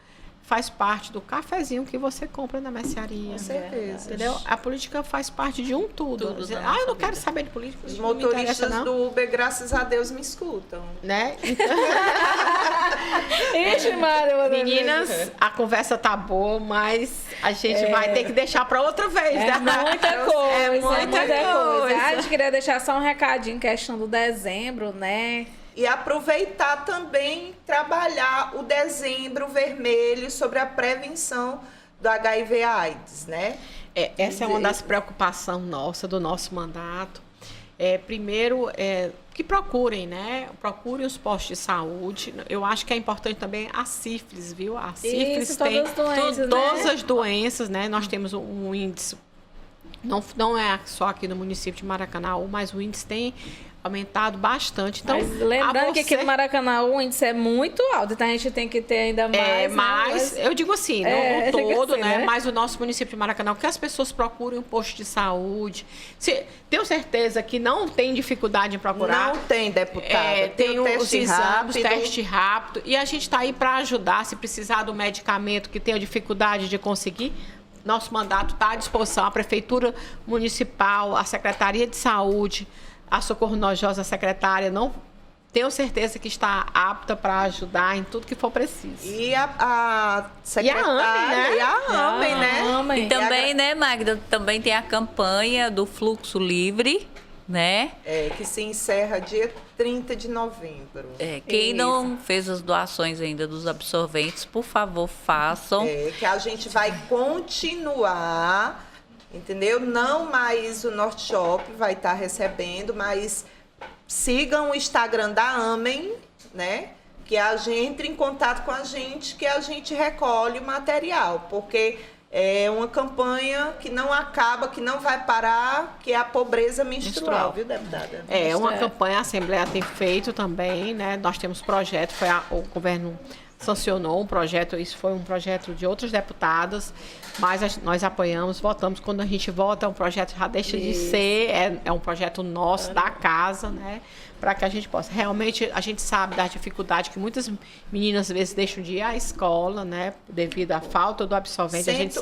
faz parte do cafezinho que você compra na mercearia. Com certeza. Entendeu? A política faz parte de tudo. Tudo Dizer, da nossa eu não quero vida. saber de política. Os isso não me interessa, motoristas não. do Uber, graças a Deus, me escutam. Né? Ixi, Mário, Meninas, a conversa tá boa, mas a gente vai ter que deixar para outra vez, É né? muita coisa, É muita coisa. A gente queria deixar só um recadinho em questão do dezembro, né? E aproveitar também, trabalhar o dezembro vermelho sobre a prevenção do HIV/AIDS, né? Essa é uma das preocupações nossa, do nosso mandato. Primeiro, que procurem, né? Procurem os postos de saúde. Eu acho que é importante também a sífilis, viu? A sífilis tem todas as doenças, todas né? as doenças, né? Nós temos um índice, não é só aqui no município de Maracanaú, mas o índice tem aumentado bastante. Então, Mas lembrando que aqui no Maracanã o índice é muito alto, então a gente tem que ter ainda mais. Mas eu digo assim, não o tem que todo, ser, né? né? Mas o nosso município de Maracanã, que as pessoas procurem um posto de saúde. Tenho certeza que não tem dificuldade em procurar. Não tem, deputada. Tem o os teste exames, rápido. teste rápido. E a gente está aí para ajudar. Se precisar do medicamento que tenha dificuldade de conseguir, nosso mandato está à disposição. A Prefeitura Municipal, a Secretaria de Saúde, a Socorro Nojosa, a secretária, não tenho certeza que está apta para ajudar em tudo que for preciso. E a secretária, E a AME, né? AME. E também, né, Magda, também tem a campanha do Fluxo Livre, né? que se encerra dia 30 de novembro. Quem não fez as doações ainda dos absorventes, por favor, façam. Que a gente vai continuar, entendeu? Não mais o Norte Shop vai estar recebendo, mas sigam o Instagram da Amem, né? Que a gente entre em contato com a gente, que a gente recolhe o material, porque é uma campanha que não acaba, que não vai parar, que é a pobreza menstrual, viu, deputada? Uma campanha a Assembleia tem feito também, né? Nós temos projeto, o governo sancionou um projeto, isso foi um projeto de outros deputados, mas nós apoiamos, votamos. Quando a gente vota, um projeto já deixa de ser, é um projeto nosso, da casa, né? Para que a gente possa. Realmente, a gente sabe da dificuldade que muitas meninas, às vezes, deixam de ir à escola, né? Devido à falta do absorvente. A gente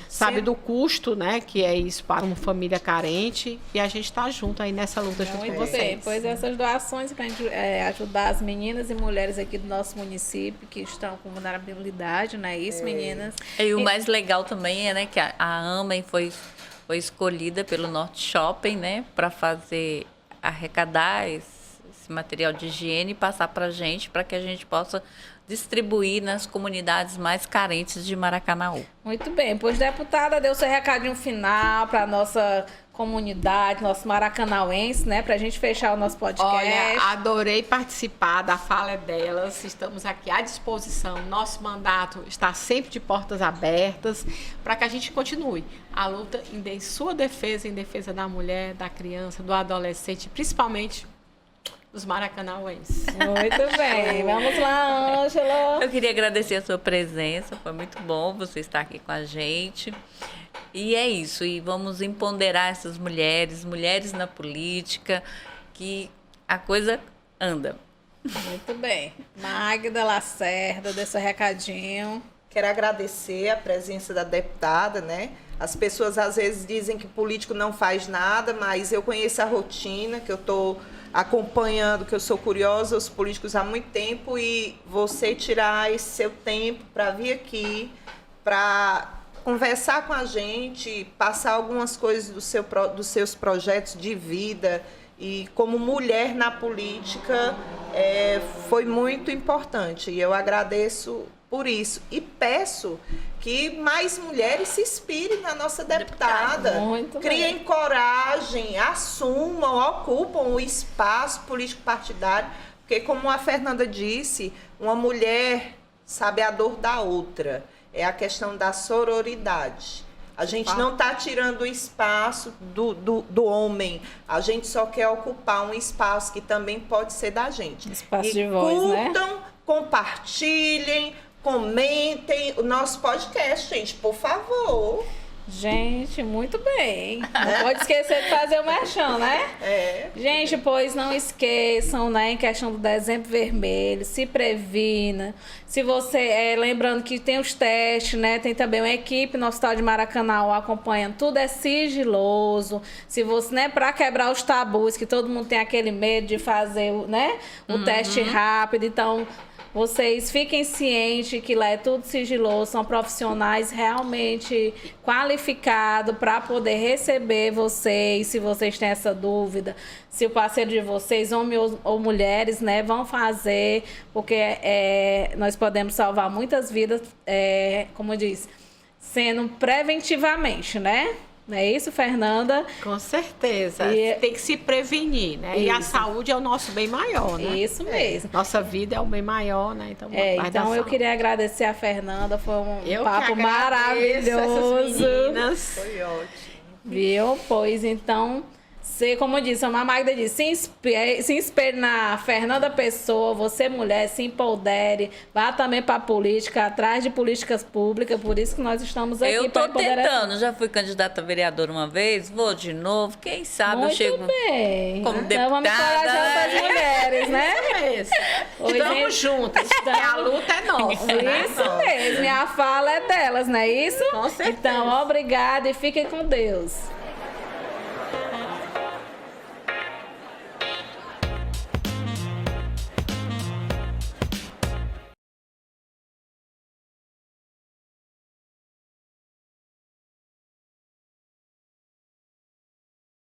sabe do custo, né? Que é isso para uma família carente. E a gente está junto aí nessa luta junto com Muito vocês. bem, pois essas doações para a gente ajudar as meninas e mulheres aqui do nosso município que estão com vulnerabilidade, não é isso, meninas? E o mais legal também é, né, que a AMEN foi escolhida pelo Norte Shopping, né, para arrecadar esse material de higiene e passar para a gente, para que a gente possa distribuir nas comunidades mais carentes de Maracanaú. Muito bem, pois deputada, deu seu recadinho final para a nossa comunidade, nosso maracanauense, né? Pra gente fechar o nosso podcast. Olha, adorei participar da fala delas. Estamos aqui à disposição. Nosso mandato está sempre de portas abertas para que a gente continue a luta em sua defesa, em defesa da mulher, da criança, do adolescente, principalmente dos maracanauenses. Muito bem. Vamos lá, Ângela. Eu queria agradecer a sua presença, foi muito bom você estar aqui com a gente. E é isso, e vamos empoderar essas mulheres na política, que a coisa anda. Muito bem. Magda Lacerda, dê seu recadinho. Quero agradecer a presença da deputada, né? As pessoas às vezes dizem que político não faz nada, mas eu conheço a rotina, que eu estou acompanhando, que eu sou curiosa, os políticos há muito tempo, e você tirar esse seu tempo para vir aqui, para conversar com a gente, passar algumas coisas dos seus projetos de vida e como mulher na política, foi muito importante. E eu agradeço por isso. E peço que mais mulheres se inspirem na nossa deputada. Muito Criem bem. coragem, assumam, ocupam o espaço político partidário. Porque, como a Fernanda disse, uma mulher sabe a dor da outra. É a questão da sororidade. A gente não está tirando o espaço do homem. A gente só quer ocupar um espaço que também pode ser da gente. Espaço de voz, né? Curtam, compartilhem, comentem o nosso podcast, gente, por favor. Gente, muito bem. Não pode esquecer de fazer o merchan, né? Gente, pois não esqueçam, né, em questão do dezembro vermelho, se previna. Se você, lembrando que tem os testes, né, tem também uma equipe no Hospital de Maracanã acompanhando, tudo é sigiloso. Se você, né, para quebrar os tabus, que todo mundo tem aquele medo de fazer, né, o teste rápido, então vocês fiquem cientes que lá é tudo sigiloso, são profissionais realmente qualificados para poder receber vocês, se vocês têm essa dúvida, se o parceiro de vocês, homens ou mulheres, né, vão fazer, porque nós podemos salvar muitas vidas, como eu disse, sendo preventivamente, né? Não é isso, Fernanda? Com certeza. Tem que se prevenir, né? Isso. E a saúde é o nosso bem maior, né? Isso mesmo. Nossa vida é o bem maior, né? Então, Então eu queria agradecer a Fernanda, foi um papo que agradeço maravilhoso. essas meninas. Foi ótimo. Viu? Pois então, como eu disse, a Magda disse, se espere na Fernanda Pessoa, você mulher, se empodere, vá também para a política, atrás de políticas públicas, por isso que nós estamos aqui. Eu estou tentando, já fui candidata a vereadora uma vez, vou de novo, quem sabe eu chego bem. como Então vamos encorajar deputada. outras mulheres, né? Estamos juntas, porque a luta é nossa. Isso mesmo, e a fala é delas, não é isso? Com certeza. Então, obrigada e fiquem com Deus.